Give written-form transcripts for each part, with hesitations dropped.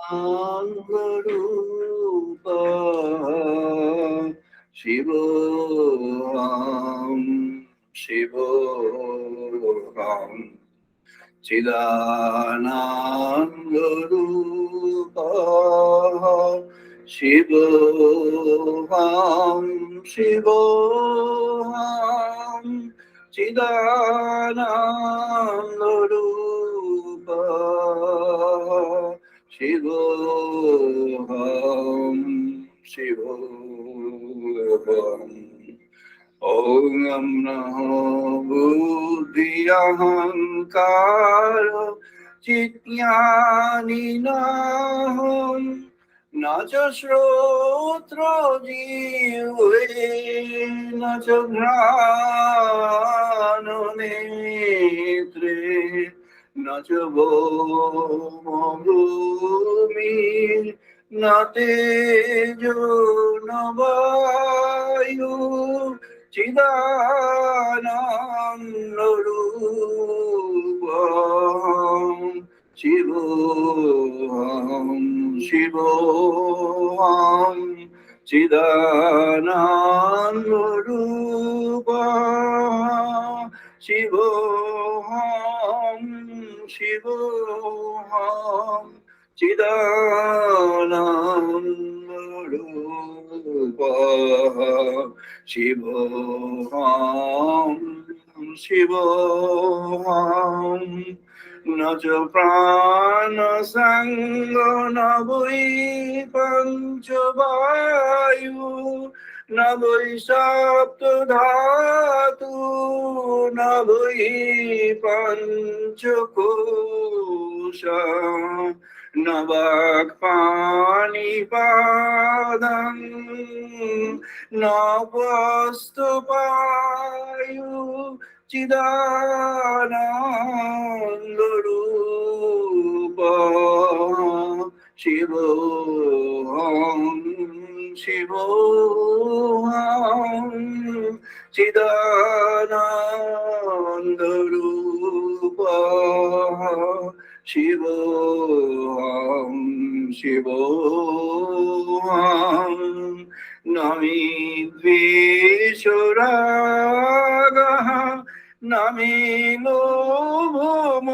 Rupa Shivoham Shivoham Chidananda Rupa Shivoham Shivoham Chidananda Rupa Shivoham Shivoham Om Namo Buddhi Ahankara Chityani Naham Nacha Shrotra Jive Nacha Grano Netre Nacha Bhoma Bhumi Natejo Navayu Chidananda Rupam Shivoham Shivoham Chidananda Rupam Shivoham Shivoham Chidananda Rupam Shivoham Shivoham Naja Prana Sangha Navai Panchavayu Navai Sapta Dhatu Navai Panchakosha Navak Pani Padam Navastupayu Chidananda Rupa Shivoham Shivoham Chidananda Rupa Shivoham Shivoham Nami Dveshwaragaha Nami Lobhomoho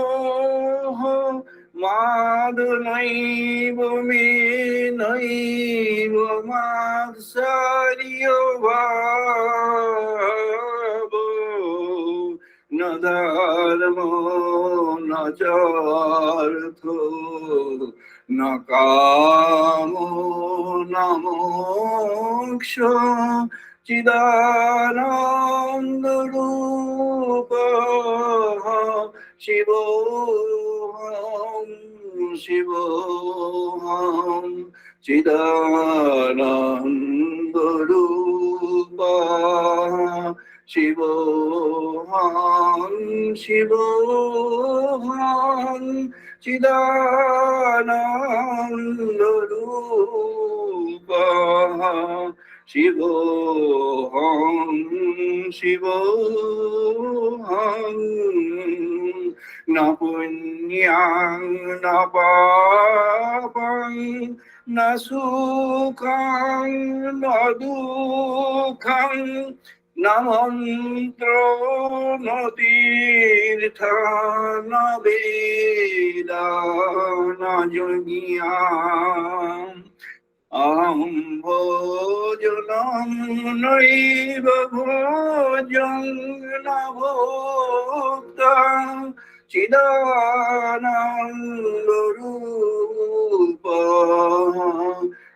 Madhunaiva Menaiva Madhsaryo Bhavo Nadarmo Najartho Nakamo Namoksha Chidananda Rupa Shivoham Shivoham Chidananda Rupa Shivoham Shivoham Chidananda Rupa Shivoham Shivoham Na punyang na papang na sukhang na dukhang na mantro na tirtha na veda na yogiyam Aham bhojanam naiva bhojam na bhokta Chidananda Rupa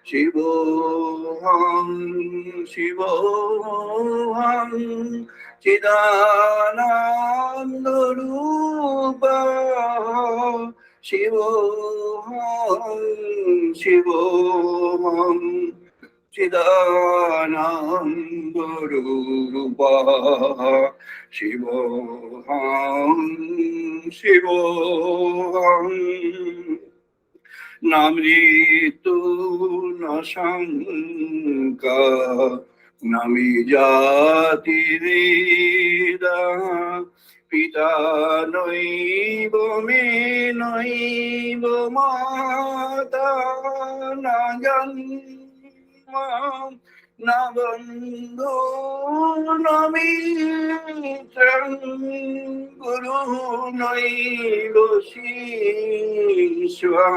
Shivoham Shivoham Chidananda Rupa Shivoham Shivoham Chidananda Rupa Shivoham Shivoham Namritu Nasanka Namijati Vida পিতা নৈব মে নৈব মাতা না জন্ম না বন্ধু না মিত্রং গুরু নৈব শিষ্যা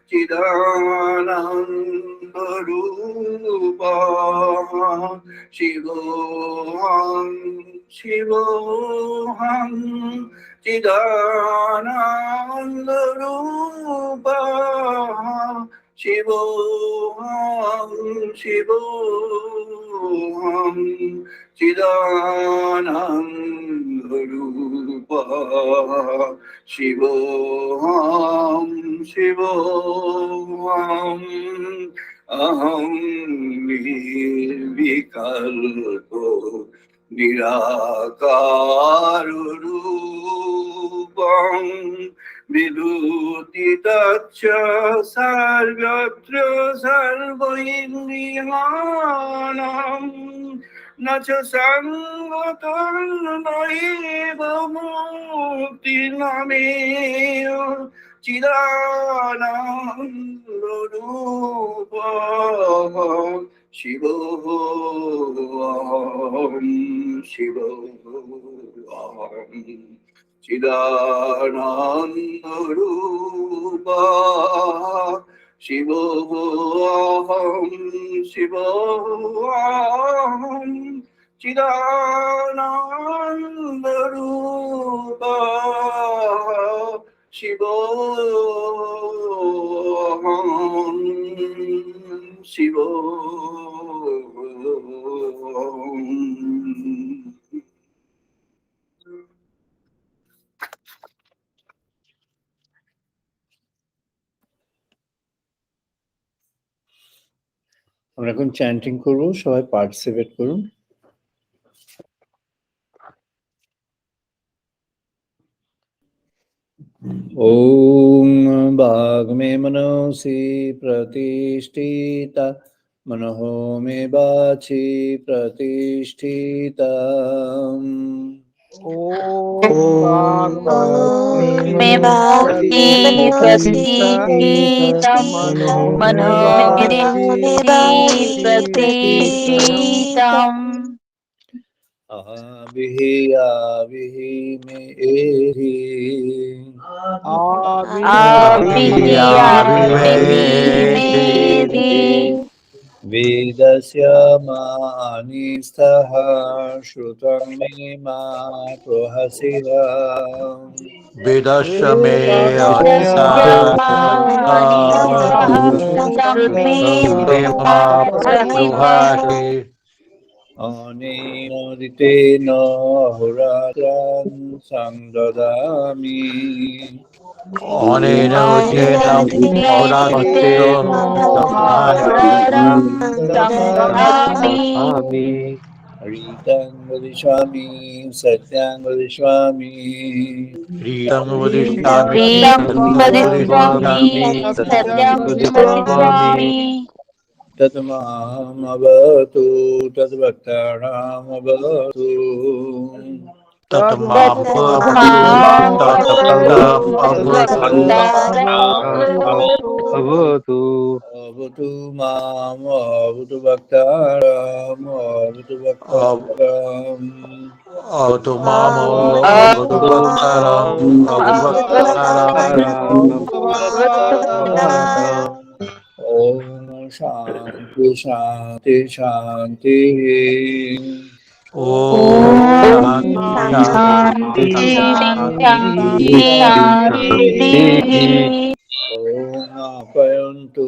চিদানন্দ রূপা শিবোহং শিবোহং চিদানন্দ রূপা শিবোহং শিবোহং চিদানন্দ রূপা শিবোহং শিবোহং অহং নির্বিকল্প নিরাকার রূপং বিদুতি তচ্চ সর্বত্র সর্বইন্দ্রিয়াণাম ন চ সঙ্গতং নৈব মুক্তির্নমেয় চিদানন্দ রূপ শিবোহং শিবোহং চিদানন্দ রূপ শিবোহং শিবোহং চিদানন্দ রূপ শিবোহং শিবোহং। আমরা এখন চ্যান্টিং করব, সবাই পার্টিসিপেট করুন। ওম বাগ্মে মনসি প্রতিষ্ঠিতা মনঃ মে বাচি প্রতিষ্ঠিতা। ওম মে বাচি প্রতিষ্ঠিতম মনো মে প্রতিষ্ঠিতম। আবিহি আবিহি মে এহি আবিহি আবিহি মেধি বেদস্য মানি স্তঃ শ্রুতং মে মা প্রহসিরা। বেদস্য মে মানি সহস্রম মে মা প্রহসি। অনেন ঋতেন অহোরাত্রং সংদদামি। অনেন উজ্জেনম অহোরাত্রং দদামি। ঋতং বদিষ্যামি সত্যং বদিষ্যামি। ঋতং বদিষ্যামি সত্যং বদিষ্যামি। তৎমামবতু তদ্ভক্তানামবতু। অবতু অবতু মাম অবতু ভক্তারাম অবতু ভক্তারাম। অবতু মাম অবতু ভক্তারাম অবতু ভক্তারাম। ওম শান্তি শান্তি শান্তি। ওম শান্তি শান্তি শান্তি। ওম আপয়ন্তু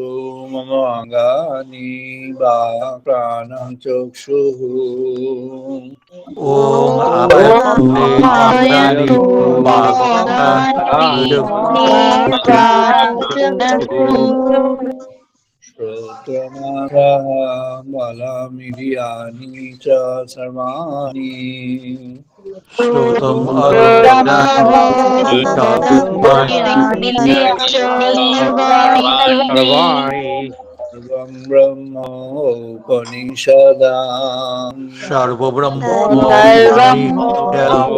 মম অঙ্গানি বা প্রাণং চক্ষুঃ। ওম আপায়ন্তু অঙ্গানি শ্রোত্রমাত্রাঃ বলমিন্দ্রিয়াণি চ সর্বাণি। শ্রোতম অরুণানি সর্বাণি। Sarvam Brahmopanishadam Sarva Brahma Sarvam Upanishadam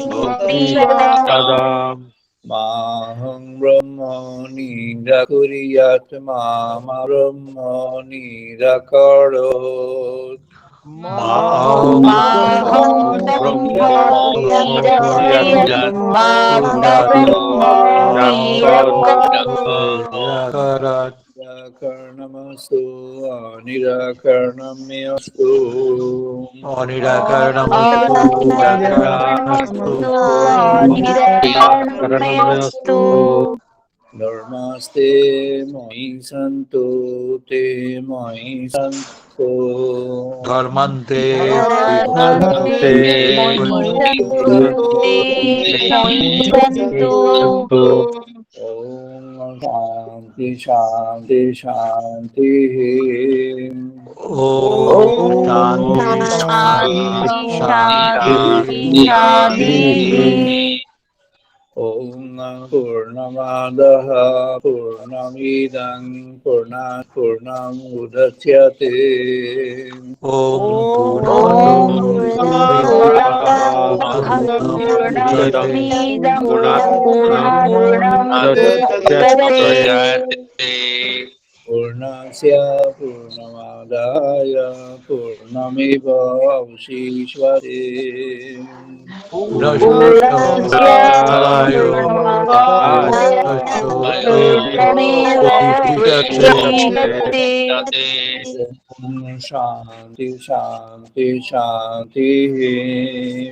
Upanishadam Maham Brahma Nidakuriyat Mama Brahma Nidakarot Maham Maham Brahma Nirakuriyat Nirakuriyatma Brahma Nirakarat Nirakarnamastu Nirakarnamyastu Anirakarnamastu Nirakarnamastu Anirakarnamastu Anirakarnamastu Namaste Moi Santo Te Moi Santo Dharmante Dharmante Dharmante Moisanto Moisanto Om Shanti Shanti Shanti Om Om Shanti Shanti Shanti Shanti Shanti Shanti Om Purnamadaha Purnamidang Purnamudachyate Om Purnamada Om Purnamidam Purnamadaha Purnamudachyate Purnamidam Purnamudachyate Purnasya Purnamadaya Purnameva Purnasya Purnamadayo Purnamadaya Purnamudachyate Purnameva Purnamudachyate Vashishyate Shanti Shanti Shanti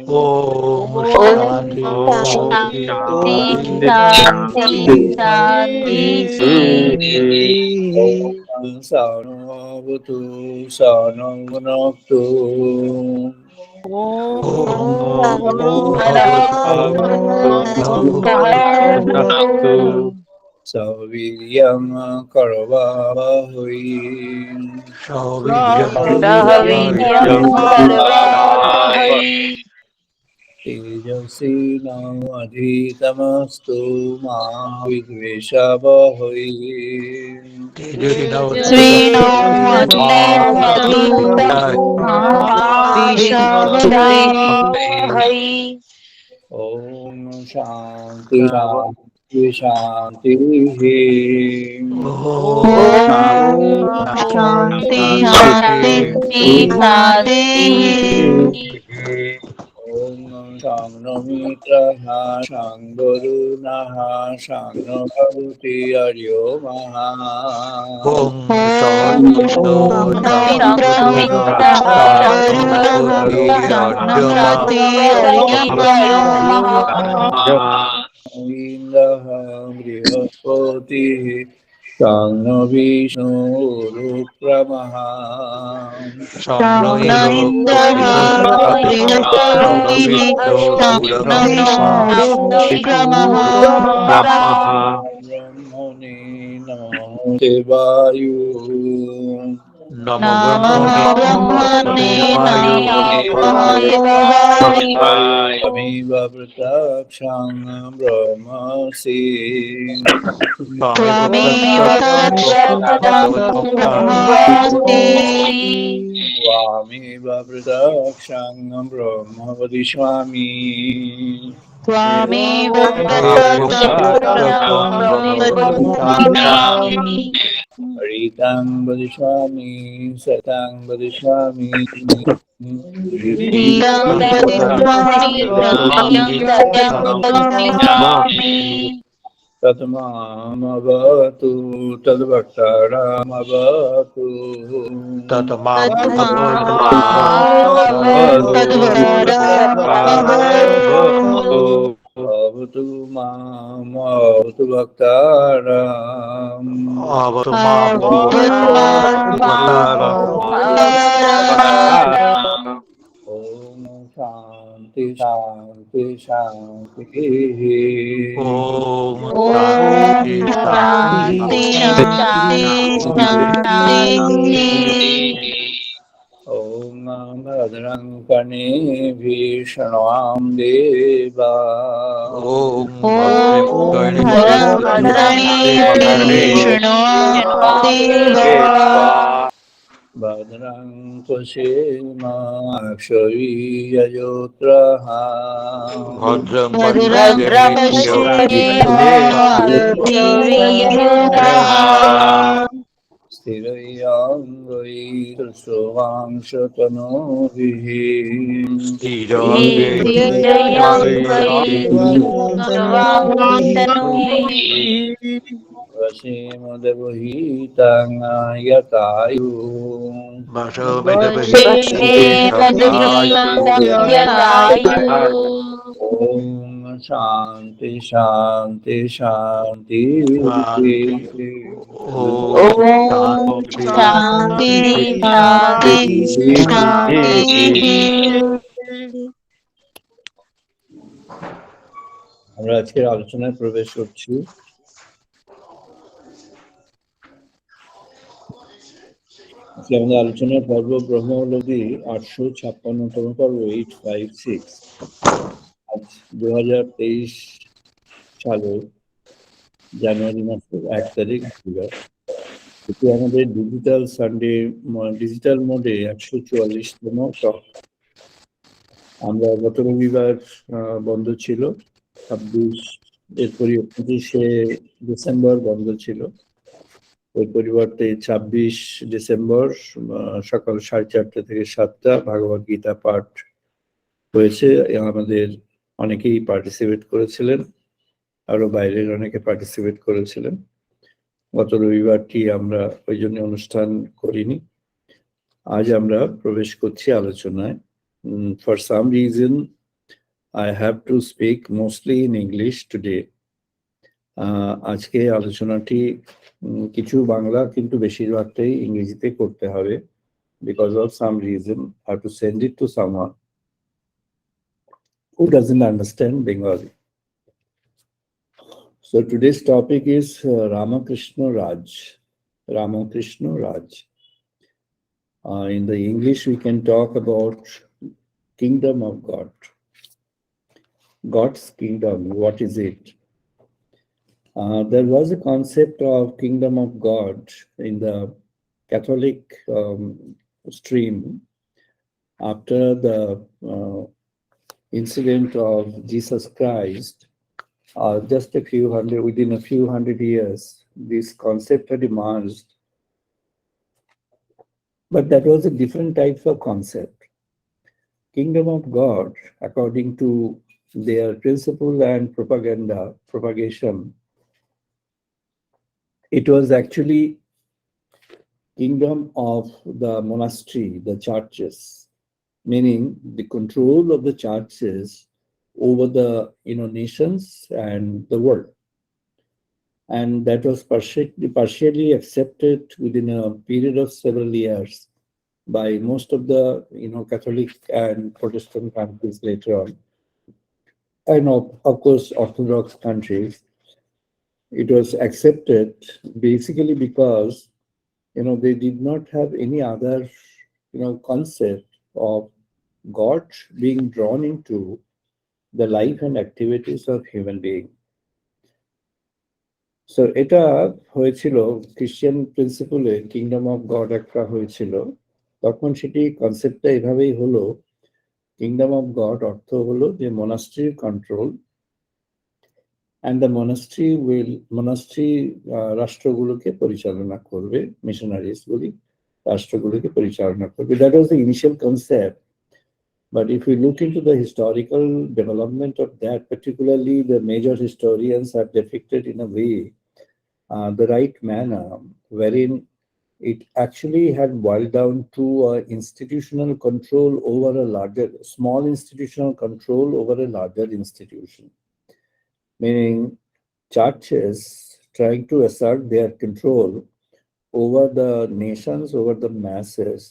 Om Om Shanti Shanti Shanti Shanti Shanti Shanti Om Sarvabhutu Sarvabhunaktu Om Sarvabhutu Saviryam Karvavahui Shaviryam Sahaviryam Karavavahay Karavavahay Tejasvi Namadhitamastu Ma Vidveshavahoi Tejasvino Adhitamastu Mahavishavahai Om Shanti Shanti Shanti Om Shanti Shanti Shanti Om Shangno Mitra Shangno Varuna Shangno Bhavuti Aryo Maha Om Om Shanno Shanno Shantamitra Shanno Varuna Bhagavati Shantam Aryama Bhagavati Aryo Maha Indaham Brihaspati Shangno Vishnu Rukramaha Shanno Shangna Indra Indraha Shanno Brihapatihi Vishnu Shangna Puramaha Rukramaha Brahmaha Brahmani Namo Devayu Namo Namo Brahmane Namo Brahmane Devayo Namo Devaya Amiva Pratakshang Brahmasi Swami Twameva Tattvatatam Brahmasi Swamiva Pratakshang Brahmavadishwami Twameva Tattvatatam Tattvatatam Brahmavadishami Brahmavadishami Haritang Vadishwami Satang Vadishwami Priyam Vadishwami Pratyam Satyam Vadishami Tatmamavatu Tadvaktaramavatu Tatamam Tatmavatu Tadvaramavatu Avatu Mamavatu Bhaktaram Avatu Mam Avatu Bhaktara Mamavataram Om Shanti Shanti Shanti Om Om Shanti Shanti Shanti Shanti Shanti Om भद्रं कर्णेभिः शृण्वाम देवा ॐ भद्रं ॐ कर्णेभिः भद्रं कर्णेभिः शृणुयामदेवा भद्रं पश्येमाक्षभिर्यजत्राः भद्रं भद्रं पश्येमाक्षभिर्यजत्राः स्थिरैरङ्गैस्तुवांशतनूभिः स्थिरैरङ्गैस्तवांस्तनूभिः वशीमदवहीताङ्गायतायु वशेमदेवहीतङ्गयतायुः ॐ शान्ति शान्ति शान्ति ॐ शान्ति शान्ति शान्तिः। আমরা আজকের আলোচনায় প্রবেশ করছি। আমাদের আলোচনার পর্ব ব্রহ্মবল্লভী 856তম পর্ব 856। আজ 2023 সালের জানুয়ারি মাসের 1 তারিখ। এটি আমাদের ডিজিটাল সানডে ডিজিটাল মোডে 144তম টক। আমরা গত রবিবার বন্ধ ছিল, 26 এরপরই 25শে ডিসেম্বর বন্ধ ছিল। ওই পরিবর্তে 26 ডিসেম্বর সকাল 4:30 থেকে 7টা ভাগবত গীতা পাঠ হয়েছে। আমাদের অনেকেই পার্টিসিপেট করেছিলেন, আরো বাইরের অনেকে পার্টিসিপেট করেছিলেন। গত রবিবারটি আমরা ওই জন্য অনুষ্ঠান করিনি। আজ আমরা প্রবেশ করছি আলোচনায়। For some reason I have to speak mostly in English today. আজকে আলোচনাটি কিছু বাংলা কিন্তু বেশিরভাগটাই ইংরেজিতে করতে হবে, because of some reason I have to send it to someone who doesn't understand Bengali. So today's topic is Ramakrishna Raj. Ramakrishna Raj. In the English we can talk about kingdom of God. God's kingdom, what is it? There was a concept of kingdom of God in the Catholic stream after the incident of Jesus Christ. Just within a few hundred years, this concept had emerged, but that was a different type of concept. Kingdom of God, according to their principle and propagation, it was actually kingdom of the monastery, the churches, meaning the control of the churches over the nations and the world. And that was partially accepted within a period of several years by most of the Catholic and Protestant countries later on, and of course Orthodox countries. It was accepted basically because they did not have any other concept of God being drawn into the life and activities of human being. So এটা হয়েছিল খ্রিস্টান প্রিন্সিপলে kingdom of god একটা হয়েছিল, তখন সেটি কনসেপ্টটা এভাবেই হলো। কিংডম অফ গড অর্থ হলো যে monastery control, and the monastery রাষ্ট্রগুলোকে পরিচালনা করবে, মিশনারিজ গুলি রাষ্ট্রগুলোকে পরিচালনা করবে। That was the initial concept. But if we look into the historical development of that, particularly the major historians have depicted in a way the right manner, wherein it actually had boiled down to institutional control over small institutional control over a larger institution. Meaning churches trying to assert their control over the nations, over the masses.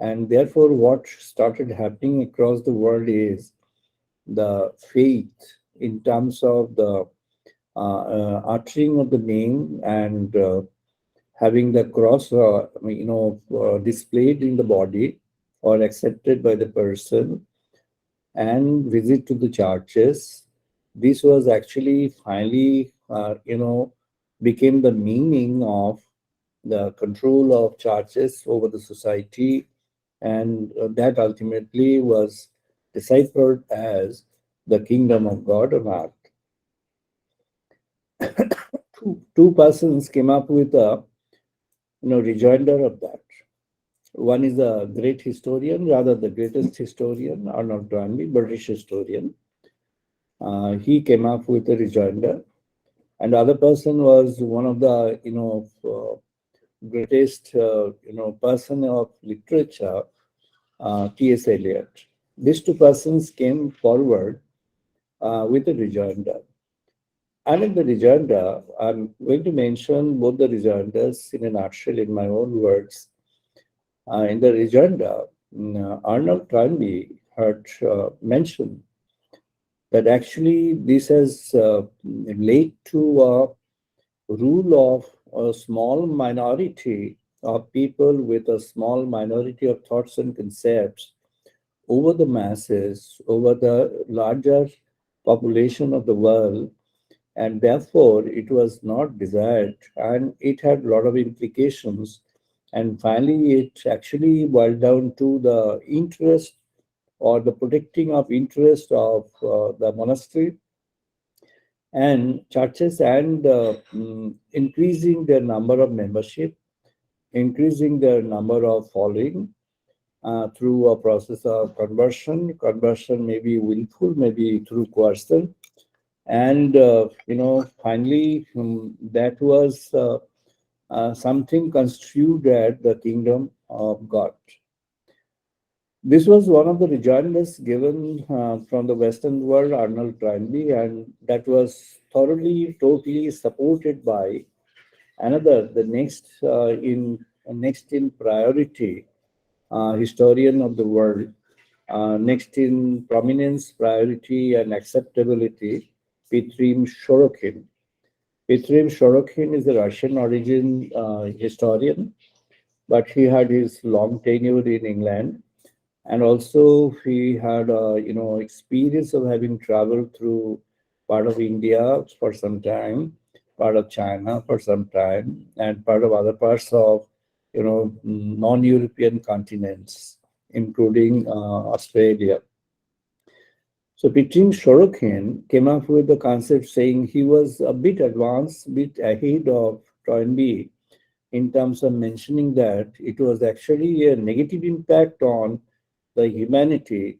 And therefore what started happening across the world is the faith in terms of the uttering of the name and having the cross displayed in the body or accepted by the person and visit to the churches. This was actually finally, became the meaning of the control of churches over the society, and that ultimately was deciphered as the kingdom of God on earth. Two persons came up with a rejoinder of that. One is a great historian, rather the greatest historian, Arnold Toynbee, British historian. He came up with a rejoinder, and the other person was one of the greatest person of literature, T.S. Eliot. These two persons came forward with a rejoinder. And in the rejoinder, I'm going to mention both the rejoinders in a nutshell in my own words. In the rejoinder, Arnold Toynbee had mentioned that actually this has led to a rule of a small minority of people with a small minority of thoughts and concepts over the masses, over the larger population of the world, and therefore it was not desired, and it had a lot of implications. And finally, it actually boiled down to the interest or the protecting of interest of the monastery and churches, and increasing their number of membership, increasing their number of following through a process of conversion. Conversion may be willful, maybe through coercion, and finally that was something construed at the kingdom of God. This was one of the rejoinders given from the Western world, Arnold Toynbee, and that was thoroughly, totally supported by another, the next in priority historian of the world, next in prominence, priority, and acceptability, Petrim Shorokin. Petrim Shorokin is a Russian origin historian, but he had his long tenure in England, and also he had experience of having traveled through part of India for some time, part of China for some time, and part of other parts of non-European continents, including Australia. So Pitin Sorokin came up with the concept saying he was a bit advanced, bit ahead of Toynbee in terms of mentioning that it was actually a negative impact on the humanity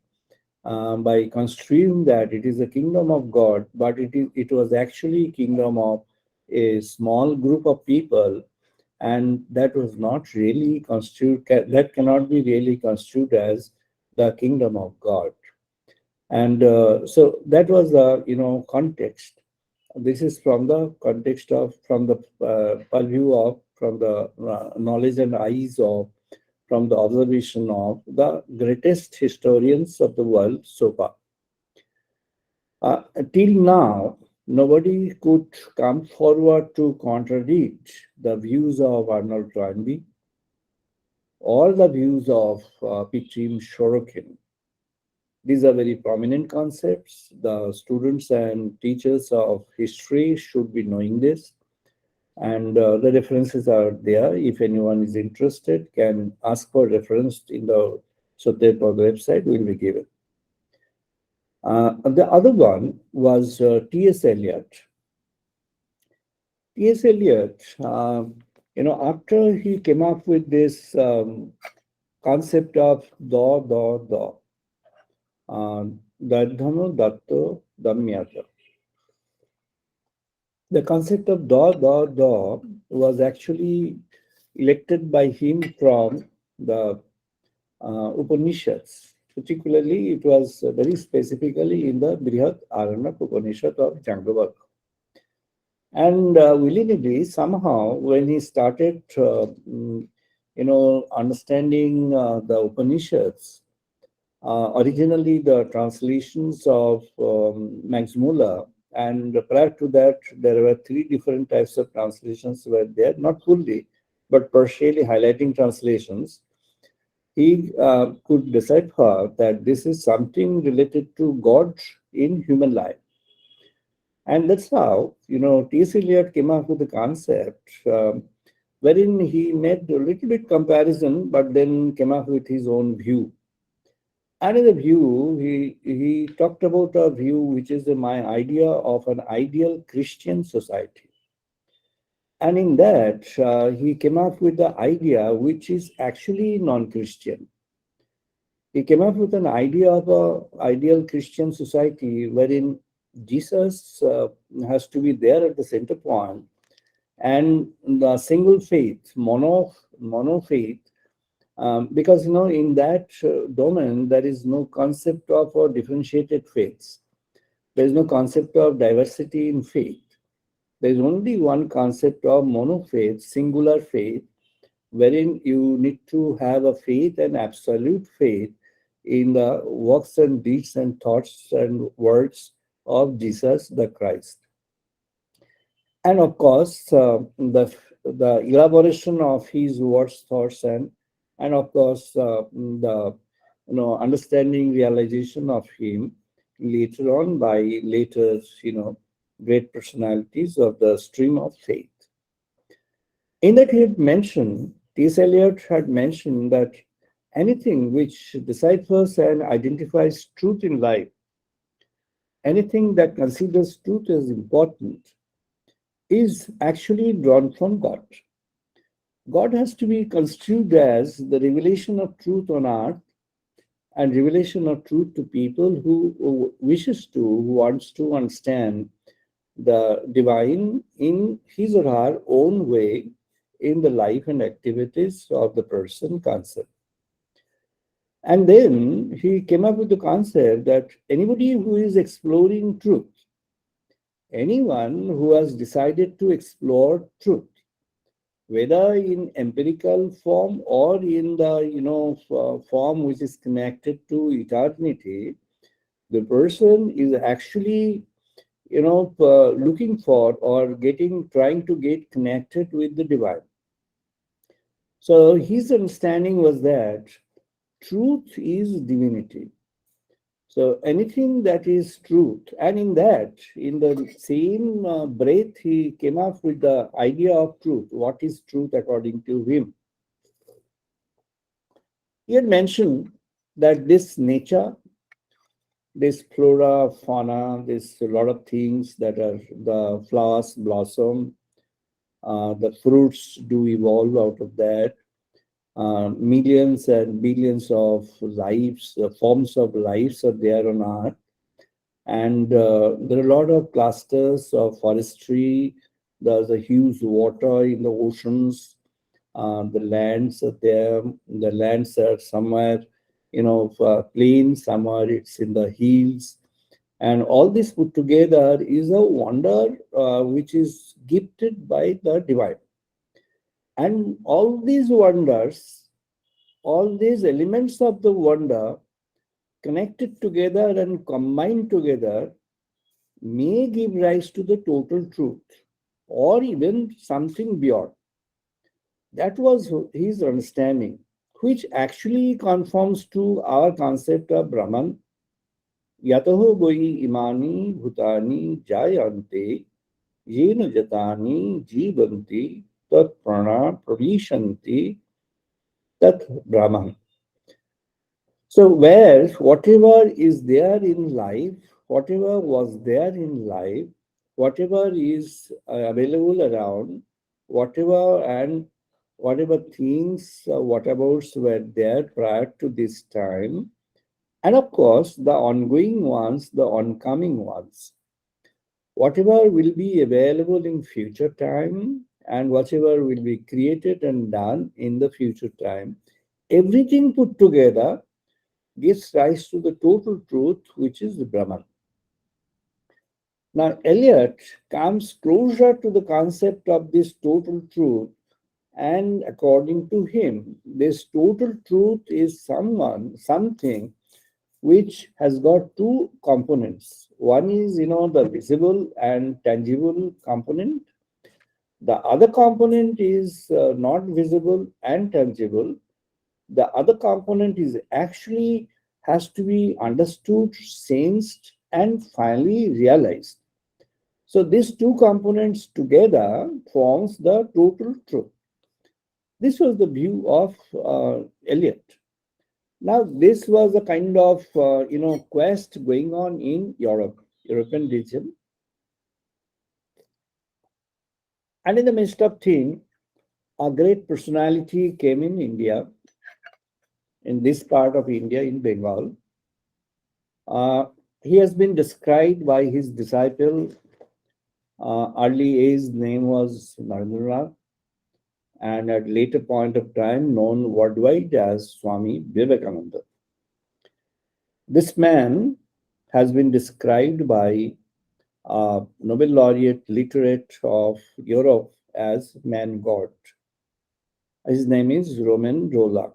by construing that it is a kingdom of God, but it was actually kingdom of a small group of people, and that was not really that cannot be really construed as the kingdom of God. And so that was the context. This is from the context of, from the purview of, from the knowledge and eyes of, from the observation of the greatest historians of the world so far. Till now, nobody could come forward to contradict the views of Arnold Toynbee or the views of Petrim Shorokin. These are very prominent concepts. The students and teachers of history should be knowing this. And the references are there. If anyone is interested, can ask for reference in the Sotepod website, will be given. The other one was T.S. Eliot. T.S. Eliot, after he came up with this concept of Dadhano Datto Damyata. The concept of da was actually elected by him from the Upanishads. Particularly, it was very specifically in the Brihat Aranak Upanishad of Jangavak. And willingly, somehow, when he started, understanding the Upanishads, originally the translations of Max Muller, and prior to that, there were 3 different types of translations were there, not fully, but partially highlighting translations. he could decipher that this is something related to God in human life. And that's how, T.S. Eliot came up with the concept wherein he made a little bit comparison, but then came up with his own view. And in the view, he talked about a view which is my idea of an ideal Christian society. And in that, he came up with the idea which is actually non-Christian. He came up with an idea of a ideal Christian society wherein Jesus has to be there at the center point, and the single faith, mono faith, because in that domain there is no concept of differentiated faiths. There is no concept of diversity in faith. There is only one concept of monofaith, singular faith, wherein you need to have a faith and absolute faith in the works and deeds and thoughts and words of Jesus the Christ. And of course, the elaboration of his words, thoughts, and of course the understanding, realization of him later on by later great personalities of the stream of faith. In that he had mentioned, T.S. Eliot had mentioned that anything which deciphers and identifies truth in life, anything that considers truth as important, is actually drawn from God. God has to be construed as the revelation of truth on earth and revelation of truth to people who wishes to, who wants to understand the divine in his or her own way in the life and activities of the person concerned. And then he came up with the concept that anybody who is exploring truth, anyone who has decided to explore truth, whether in empirical form or in the form which is connected to eternity, the person is actually looking for or trying to get connected with the divine. So his understanding was that truth is divinity. So anything that is truth, and in the same breath, he came up with the idea of truth. What is truth according to him? He had mentioned that this nature, this flora, fauna, this a lot of things that are the flowers blossom, the fruits do evolve out of that. Millions and billions of lives, forms of lives are there on Earth. And there are a lot of clusters of forestry. There's a huge water in the oceans. The lands are there. The lands are somewhere, plain, somewhere it's in the hills. And all this put together is a wonder which is gifted by the divine. And all these wonders, all these elements of the wonder connected together and combined together may give rise to the total truth or even something beyond. That was his understanding, which actually conforms to our concept of Brahman. Yataho goi imani bhutani jayante yena jatani jivanti tat prana pravishanti tat Brahman. So where whatever is there in life, whatever was there in life, whatever is available around, whatever things, whatever's were there prior to this time, and of course the ongoing ones, the oncoming ones, whatever will be available in future time, and whatever will be created and done in the future time, everything put together gives rise to the total truth, which is the Brahman. Now, Eliot comes closer to the concept of this total truth, and according to him, this total truth is something which has got two components. One is, the visible and tangible component. The other component is not visible and tangible, The other component is actually has to be understood, sensed, and finally realized. So these two components together forms the total truth. This was the view of Eliot. Now, this was a kind of quest going on in European region, and in the midst of thing, a great personality came in India, in this part of India, in Bengal. Uh, he has been described by his disciple. Early age name was Narendra, and at later point of time known worldwide as Swami Vivekananda. This man has been described by Nobel laureate literate of Europe as man god. His name is Roman Rolla.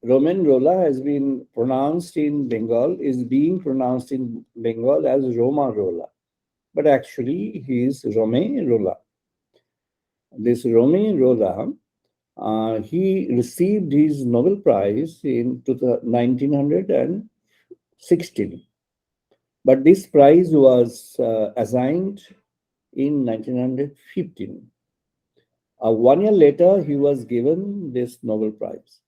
Roman Rolla has been pronounced in Bengal, is being pronounced in Bengal as Roma Rolla, but actually he is Rome Rolla. This Rome Rolla, he received his Nobel Prize in 1916, but this prize was assigned in 1915. 1 year later, he was given this Nobel Prize.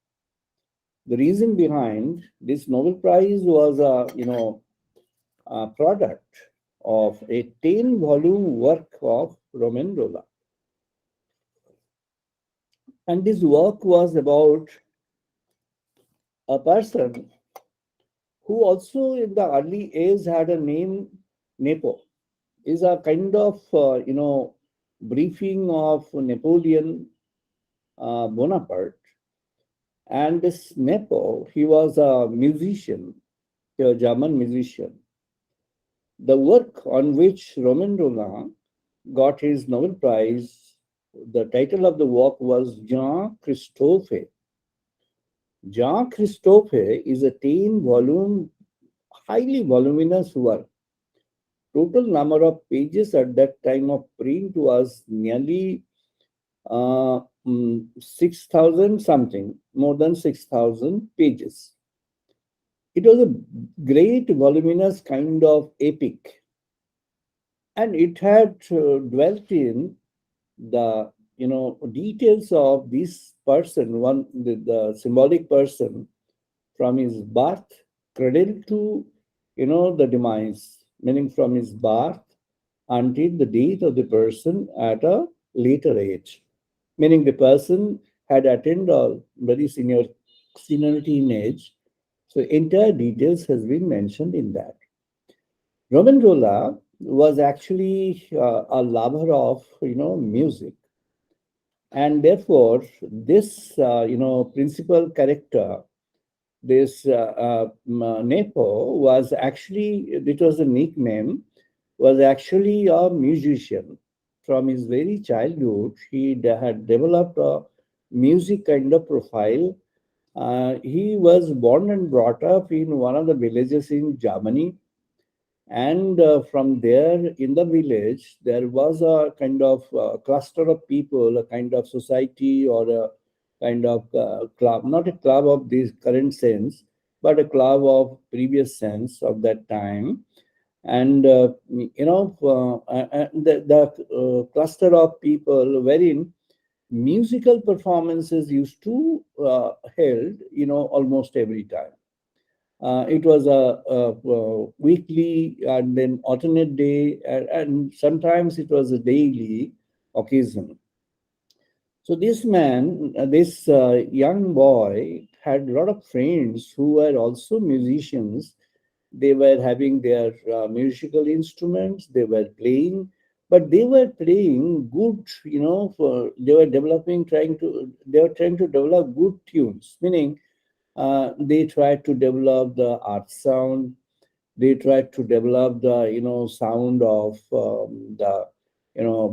The reason behind this Nobel Prize was a product of a 10-volume work of Roman Rolla. And this work was about a person who also in the early age had a name, Nepo. Is a kind of, briefing of Napoleon Bonaparte. And this Nepo, he was a musician, a German musician. The work on which Roman Roland got his Nobel Prize, the title of the work was Jean Christophe. Jean Christophe is a 10-volume, highly voluminous work. Total number of pages at that time of print was nearly 6,000 something, more than 6,000 pages. It was a great voluminous kind of epic, and it had dwelt in the details of this person, the symbolic person, from his birth cradle to the demise, meaning from his birth until the death of the person at a later age, meaning the person had attained a very seniority in age. So entire details has been mentioned in that. Roman Rolla was actually a lover of music, and therefore this principal character, this Nepo, was actually, it was a nickname, was actually a musician. From his very childhood, he had developed a music kind of profile. He was born and brought up in one of the villages in Germany. And from there, in the village, there was a kind of cluster of people, a kind of society, or a kind of club, not a club of this current sense, but a club of previous sense of that time. And the cluster of people wherein musical performances used to held almost every time. It was a weekly and then alternate day, and sometimes it was a daily occasion. So this man, this young boy, had a lot of friends who were also musicians. They were having their musical instruments. They were playing, but they were playing good. They were developing, they were trying to develop good tunes, meaning they tried to develop the art sound. They tried to develop the sound of the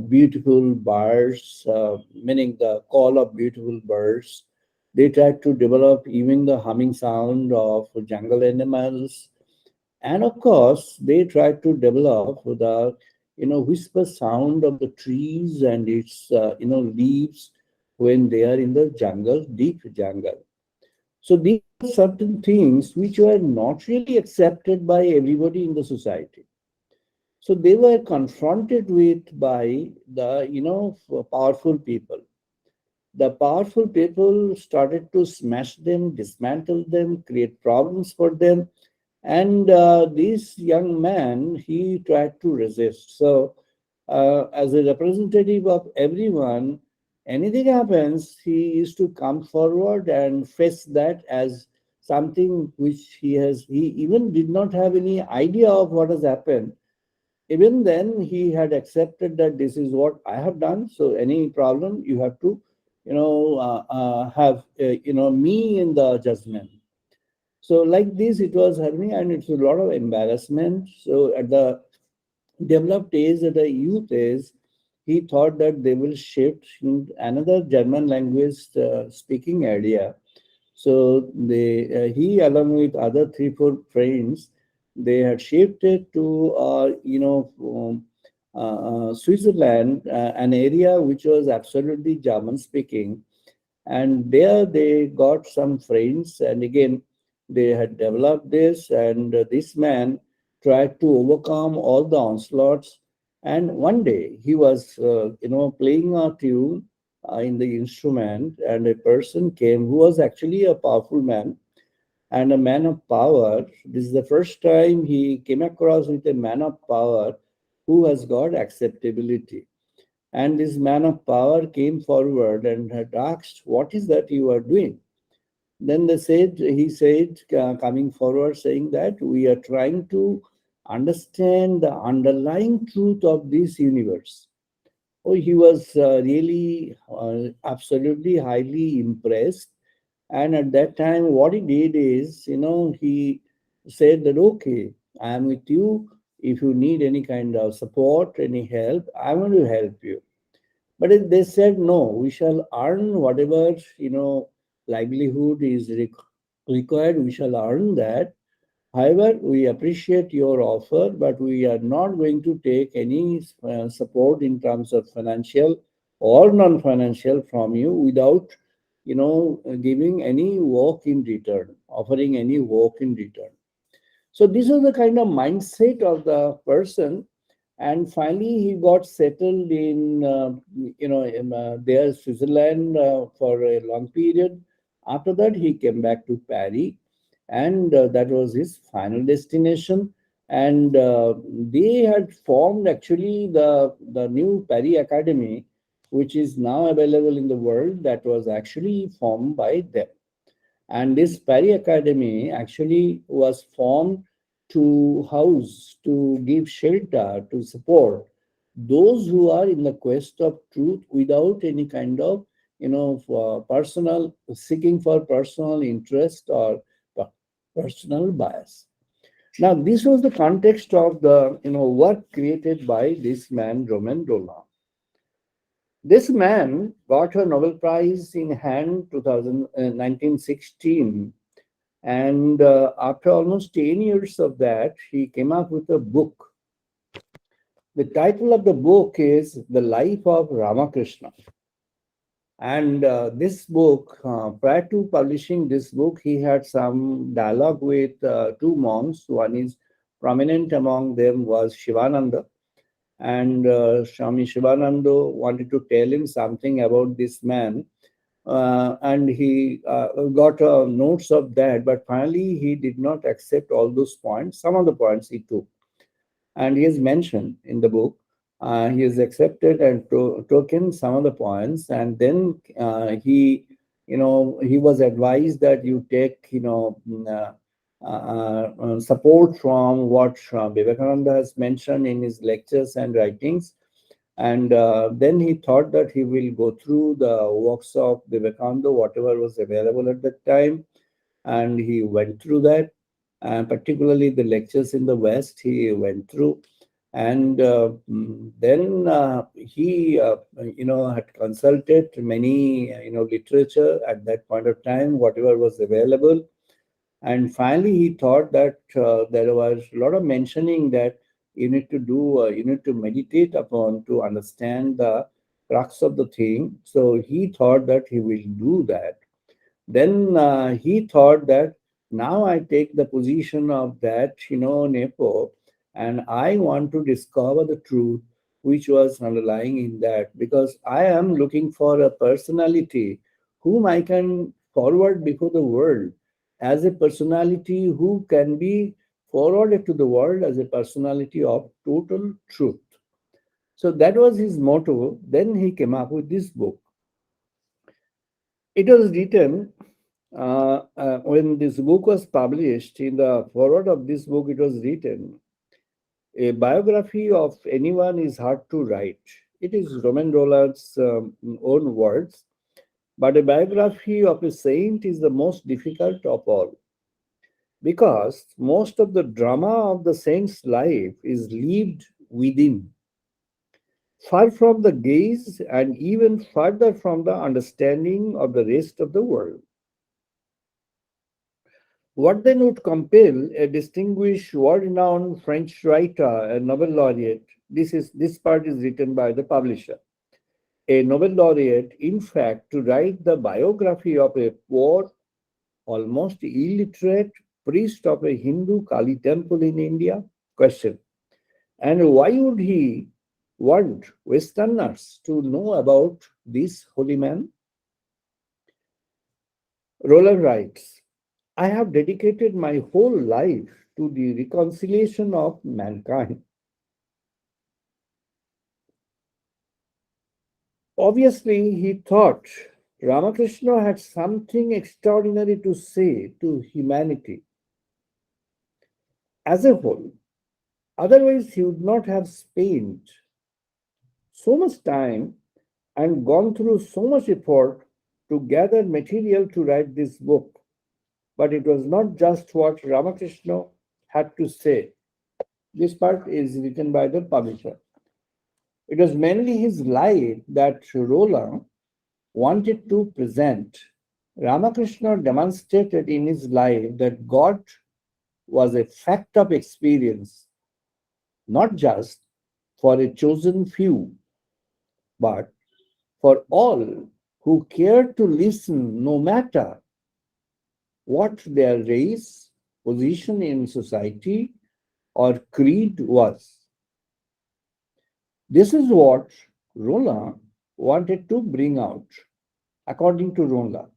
beautiful birds, meaning the call of beautiful birds. They tried to develop even the humming sound of jungle animals, and of course they tried to develop the whisper sound of the trees and its leaves when they are in the jungle, deep jungle. So these are certain things which were not really accepted by everybody in the society. So they were confronted with by the powerful people. The powerful people started to smash them, dismantle them, create problems for them. And this young man, he tried to resist. So, as a representative of everyone, anything happens, he used to come forward and face that as something which he even did not have any idea of what has happened. Even then, he had accepted that this is what I have done. So, any problem, you have to, have, me in the judgment. So like this, it was happening, and it's a lot of embarrassment. So at the developed age, at the youth age, he thought that they will shift in another German language speaking area. So he along with other 3 4 friends, they had shifted to Switzerland, an area which was absolutely German speaking, and there they got some friends, and again they had developed this, and this man tried to overcome all the onslaughts. And one day he was playing a tune in the instrument, and a person came who was actually a powerful man and a man of power. This is the first time he came across with a man of power who has got acceptability. And this man of power came forward and had asked, "What is that you are doing?" Then he said, coming forward, saying that we are trying to understand the underlying truth of this universe. Oh, he was really absolutely highly impressed. And at that time, what he did is, he said that, okay, I am with you. If you need any kind of support, any help, I want to help you. But they said, no, we shall earn whatever, livelihood is required. We shall earn that. However, we appreciate your offer, but we are not going to take any support in terms of financial or non-financial from you without, giving any work in return, offering any work in return. So this was the kind of mindset of the person, and finally he got settled in there Switzerland for a long period. After that, he came back to Paris, and that was his final destination. And they had formed actually the new Paris Academy, which is now available in the world. That was actually formed by them. And this Paris Academy actually was formed to house, to give shelter, to support those who are in the quest of truth without any kind of, for personal seeking for personal interest or personal bias. Now, this was the context of the work created by this man, Romain Rolland. This man got a Nobel Prize in hand 1916, and after almost 10 years of that, he came up with a book. The title of the book is The Life of Ramakrishna. And this book, prior to publishing this book, he had some dialogue with 2 monks. One is prominent among them was Shivananda. And Swami Shivananda wanted to tell him something about this man, and he got notes of that, but finally he did not accept all those points. Some of the points he took, and he has mentioned in the book. He has accepted and taken some of the points, and then he was advised that you take, support from what Vivekananda has mentioned in his lectures and writings. And then he thought that he will go through the works of Vivekananda, whatever was available at that time. And he went through that, and particularly the lectures in the West, he went through. And then he, had consulted many, literature at that point of time, whatever was available. And finally, he thought that there was a lot of mentioning that you need to meditate upon to understand the crux of the thing. So he thought that he will do that. Then he thought that now I take the position of that, Nepo, and I want to discover the truth which was underlying in that, because I am looking for a personality whom I can forward before the world as a personality who can be forwarded to the world as a personality of total truth. So that was his motto. Then he came up with this book. It was written when this book was published. In the forward of this book, it was written, a biography of anyone is hard to write. It is Roman Rolland's own words, but a biography of a saint is the most difficult of all, because most of the drama of the saint's life is lived within, far from the gaze and even further from the understanding of the rest of the world. What then would compel a distinguished, world-renowned French writer, a Nobel laureate? This part is written by the publisher. A Nobel laureate, in fact, to write the biography of a poor, almost illiterate priest of a Hindu Kali temple in India? Question. And why would he want Westerners to know about this holy man? Roland writes, I have dedicated my whole life to the reconciliation of mankind. Obviously, he thought Ramakrishna had something extraordinary to say to humanity as a whole. Otherwise, he would not have spent so much time and gone through so much effort to gather material to write this book. But it was not just what Ramakrishna had to say. This part is written by the publisher. It was mainly his life that Roland wanted to present. Ramakrishna demonstrated in his life that God was a fact of experience, not just for a chosen few, but for all who cared to listen, no matter what their race, position in society, or creed was. This is what Roland wanted to bring out, according to Roland.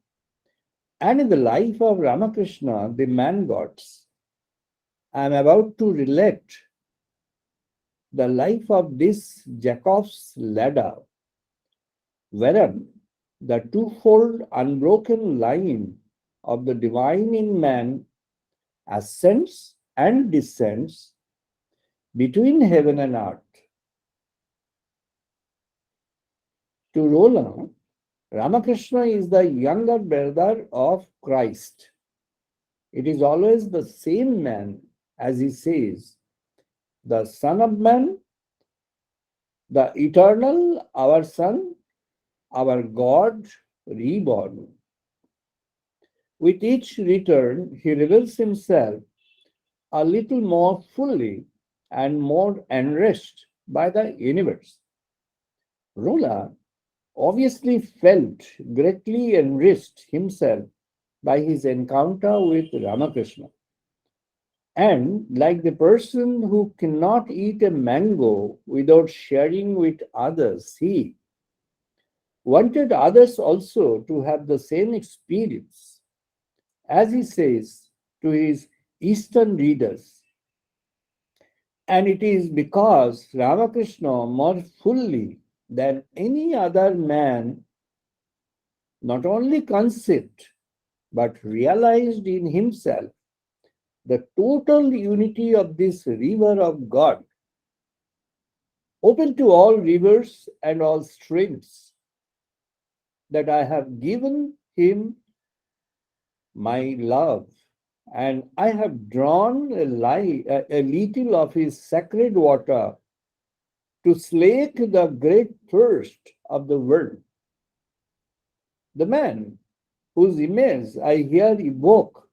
And in the life of Ramakrishna, the man gods, I am about to relate the life of this Jacob's ladder, wherein the twofold unbroken line of the divine in man ascends and descends between heaven and earth. To Roland, Ramakrishna is the younger brother of Christ. It is always the same man, as he says, the Son of Man, the eternal, our Son, our God reborn. With each return, he reveals himself a little more fully and more enriched by the universe. Rola obviously felt greatly enriched himself by his encounter with Ramakrishna. And like the person who cannot eat a mango without sharing with others, he wanted others also to have the same experience, as he says to his Eastern readers. And it is because Ramakrishna more fully than any other man not only conceived but realized in himself the total unity of this river of God, open to all rivers and all streams, that I have given him my love, and I have drawn a little of his sacred water to slake the great thirst of the world. The man whose image I here evoke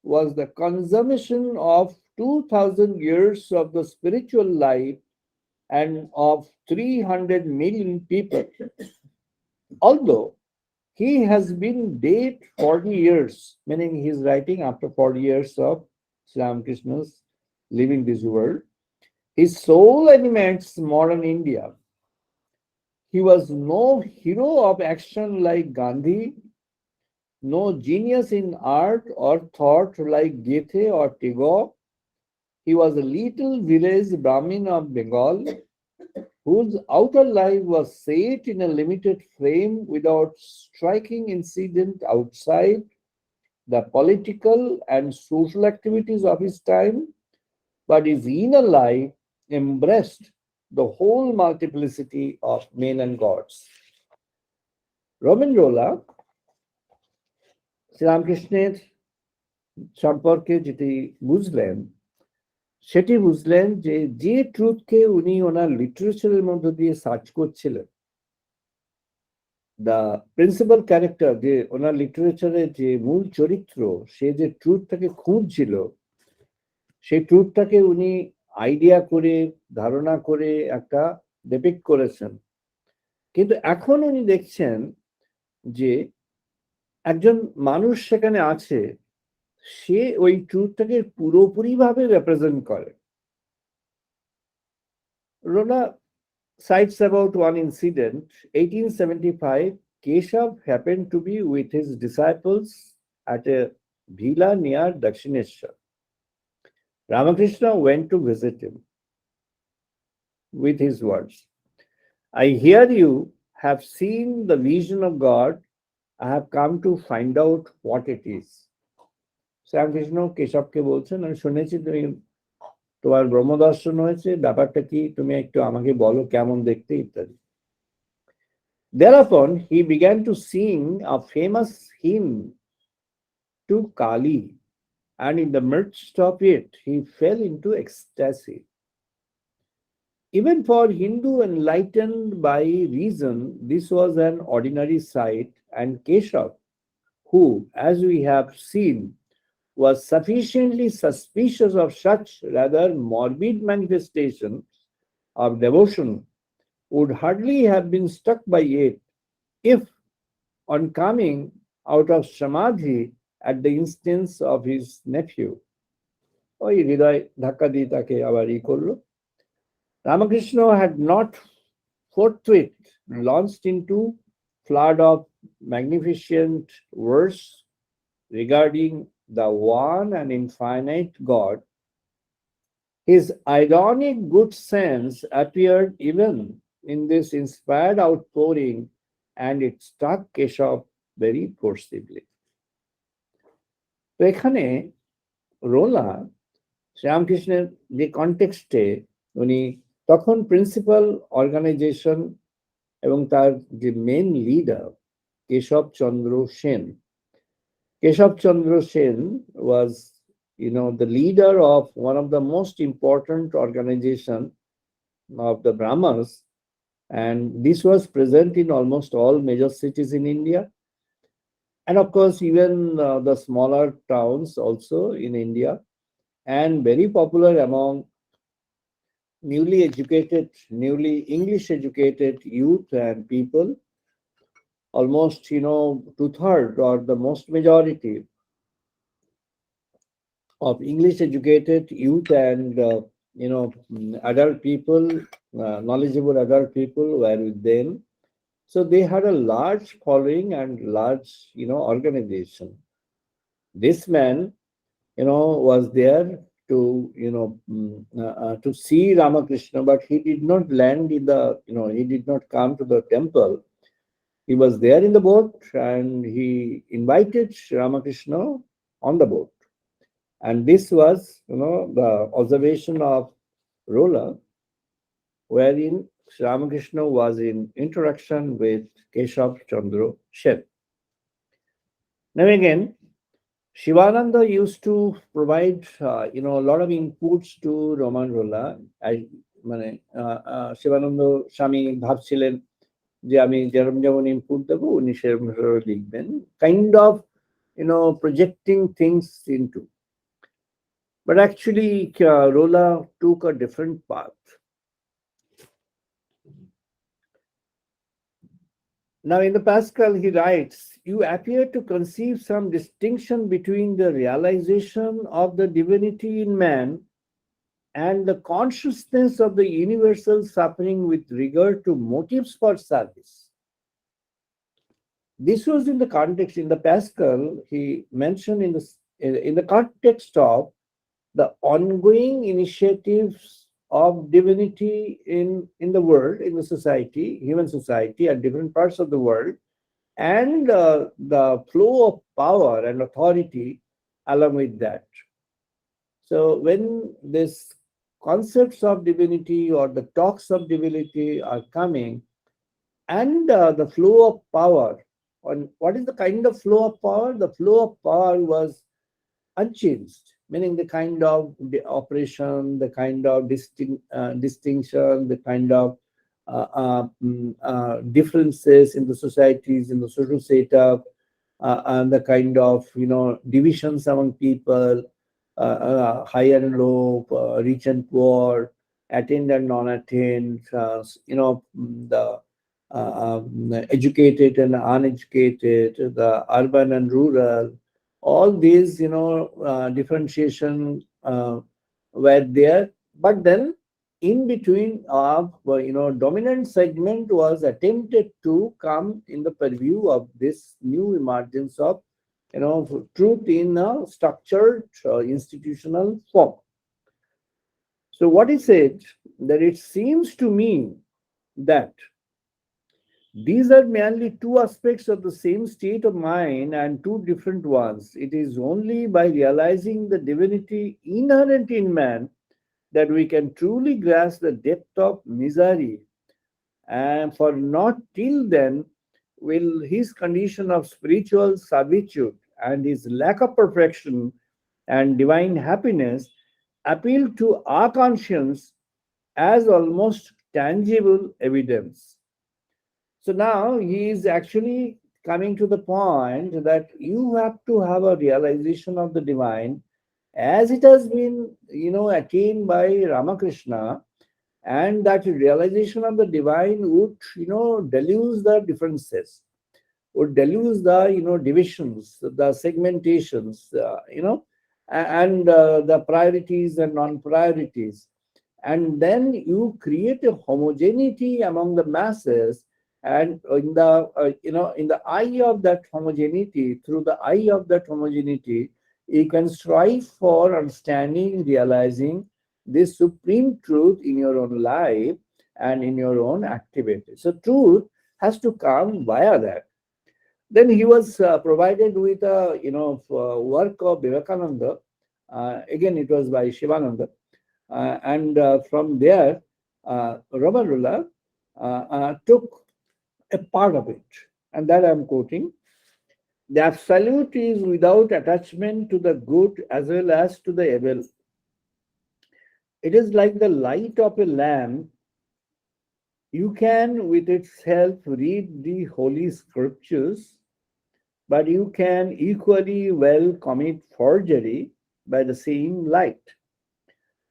was the consummation of 2000 years of the spiritual life and of 300 million people. Although he has been dead 40 years, meaning he's writing after 40 years of Sri Ramakrishna's leaving this world. His soul animates modern India. He was no hero of action like Gandhi, no genius in art or thought like Goethe or Tagore. He was a little village Brahmin of Bengal whose outer life was set in a limited frame without striking incident outside the political and social activities of his time, but his inner life embraced the whole multiplicity of men and gods. রবীন্দ্রলা শ্রীরামকৃষ্ণের সম্পর্কে যেটি বুঝলেন সেটি বুঝলেন যে যে ট্রুথকে উনি ওনার লিটারেচারের মধ্য দিয়ে সার্চ করছিলেন, দ্য প্রিন্সিপাল ক্যারেক্টার, যে ওনার লিটারেচারের যে মূল চরিত্র, সে যে ট্রুথটাকে খুঁজছিল, সেই ট্রুথটাকে উনি আইডিয়া করে ধারণা করে একটা ডেপিক্ট করেছেন। কিন্তু এখন উনি দেখছেন যে একজন মানুষ সেখানে আছে, সে ওই ট্রুথটাকে পুরোপুরিভাবে রিপ্রেজেন্ট করে। রোনা cites about one incident. 1875, Keshav happened to be with his disciples at a villa near Dakshineshwar. Ramakrishna went to visit him with his words, I hear you have seen the vision of God. I have come to find out what it is. Sri Ramakrishna কেশবকে বলছেন, আমি শুনেছি তুমি তোমার ব্রহ্মদর্শন হয়েছে, ব্যাপারটা কি তুমি একটু আমাকে বলো কেমন দেখতে ইত্যাদি। Thereupon he began to sing a famous hymn to Kali, and in the midst of it he fell into ecstasy. Even for Hindu enlightened by reason, this was an ordinary sight, and Keshav, who, as we have seen, was sufficiently suspicious of such rather morbid manifestations of devotion, would hardly have been struck by it if, on coming out of samadhi at the instance of his nephew, ওই হৃদয় ধাক্কা দিয়ে তাকে আবার করলো, Ramakrishna had not forthwith launched into flood of magnificent verse regarding the one and infinite God. His ironic good sense appeared even in this inspired outpouring, and it struck Keshav very forcibly. তো এখানে রোলা শ্রীরামকৃষ্ণের যে কনটেক্সটে উনি তখন principal organisation এবং তার যে main leader Keshab Chandra Sen, Keshav Chandra Sen was, the leader of one of the most important organization of the Brahmas, and this was present in almost all major cities in India, and of course even the smaller towns also in India, and very popular among newly English educated youth and people. Almost, two-thirds or the most majority of English educated youth and adult people, knowledgeable adult people were with them. So they had a large following and large organization. This man was there to to see Ramakrishna, but he did not land in the he did not come to the temple. He was there in the boat and he invited Ramakrishna on the boat. And this was, the observation of Rola, wherein Ramakrishna was in interaction with Keshav Chandra Sen. Now again, Shivananda used to provide, a lot of inputs to Roman Rola. Shivananda Swami ভাবছিলেন যে আমি যেমন input দেবো উনি সেরকম লিখবেন, kind of projecting things into. But actually, Rola took a different path. Now, in the Pascal, he writes, you appear to conceive some distinction between the realization of the divinity in man and the consciousness of the universal suffering with regard to motives for service. This was in the context, in the Pascal, he mentioned in the context of the ongoing initiatives of divinity in the world, in the society, human society, at different parts of the world, and the flow of power and authority along with that. So when this concepts of divinity or the talks of divinity are coming, and the flow of power, on what is the kind of flow of power? The flow of power was unchanged, meaning the kind of the operation, the kind of distinction, the kind of differences in the societies, in the social setup, and the kind of divisions among people, high and low, rich and poor, attained and non-attained, the educated and uneducated, the urban and rural, all these differentiation were there, but then in between of dominant segment was attempted to come in the purview of this new emergence of truth in a structured institutional form. So what he said, that it seems to me that these are merely two aspects of the same state of mind and two different ones. It is only by realizing the divinity inherent in man that we can truly grasp the depth of misery. And for not till then will his condition of spiritual servitude and his lack of perfection and divine happiness appeal to our conscience as almost tangible evidence. So now he is actually coming to the point that you have to have a realization of the divine as it has been, attained by Ramakrishna, and that realization of the divine would, deluge the differences, would deluge the, divisions, the segmentations, and the priorities and non-priorities, and then you create a homogeneity among the masses, and in the eye of that homogeneity, through the eye of that homogeneity, you can strive for understanding, realizing this supreme truth in your own life and in your own activity. So truth has to come via that. Then he was provided with a work of Vivekananda. Again, it was by Shivananda, and from there, Ramarula took a part of it, and that I'm quoting. The absolute is without attachment to the good as well as to the evil. It is like the light of a lamp. You can, with its help, read the holy scriptures, but you can equally well commit forgery by the same light.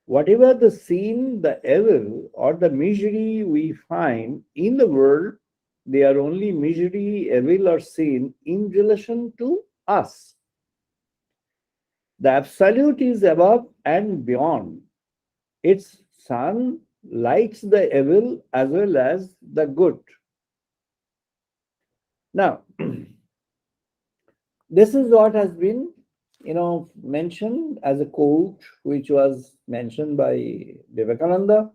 Whatever the sin, the evil, or the misery we find in the world, they are only misery, evil, or sin in relation to us. The absolute is above and beyond. Its sun lights the evil as well as the good. Now, this is what has been, mentioned as a quote, which was mentioned by Vivekananda.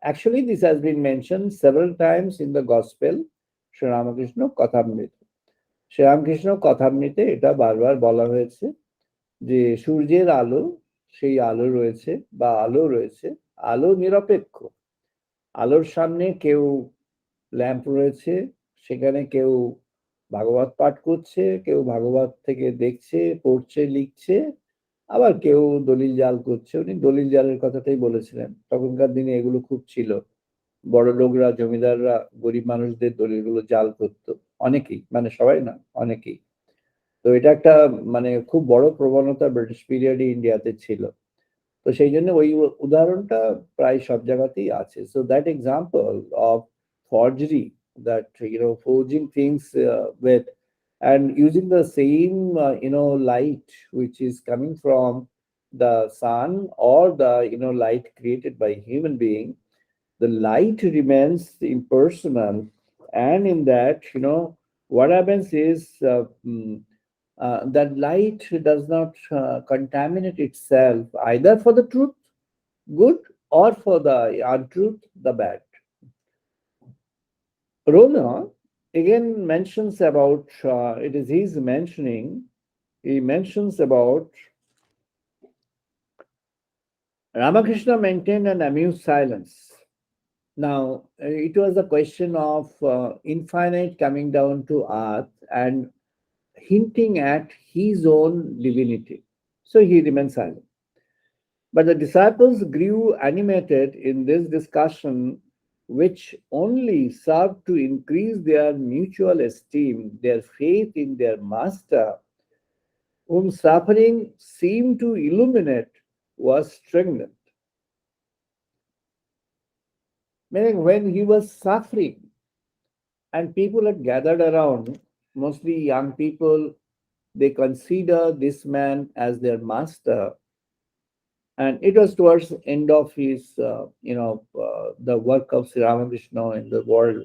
Actually, this has been mentioned several times in the Gospel, Sri Ramakrishna Kathamrita. Sri Ramakrishna Kathamrita এটা বারবার বলা হয়েছে যে সূর্যের আলো, সেই আলো রয়েছে বা আলো রয়েছে, আলো নিরপেক্ষ। আলোর সামনে কেউ ল্যাম্প রয়েছে, সেখানে কেউ ভাগবত পাঠ করছে, কেউ ভাগবত থেকে দেখছে, পড়ছে, লিখছে, আবার কেউ দলিল জাল করছে। উনি দলিল জালের কথাটাই বলেছিলেন। তখনকার দিনে এগুলো খুব ছিল। বড় লোকরা, জমিদাররা গরিব মানুষদের দলিলগুলো জাল করতো। অনেকেই, মানে সবাই না, অনেকেই। তো এটা একটা খুব বড় প্রবণতা ব্রিটিশ পিরিয়ডে ইন্ডিয়াতে ছিল। তো সেই জন্য ওই উদাহরণটা প্রায় সব জায়গাতেই আছে। So that example of forgery that forging things with, and using the same light which is coming from the sun, or the light created by human being. The light remains impersonal, and in that, what happens is, that light does not contaminate itself, either for the truth good, or for the untruth the bad. Rona again mentions about, it is his mentioning, he mentions about Ramakrishna maintained an amused silence. Now, it was a question of infinite coming down to earth and hinting at his own divinity. So he remained silent. But the disciples grew animated in this discussion, which only served to increase their mutual esteem, their faith in their master, whom suffering seemed to illuminate, was strengthened. Meaning, when he was suffering and people had gathered around, mostly young people, they consider this man as their master. And it was towards the end of his, the work of Sri Ramakrishna in the world.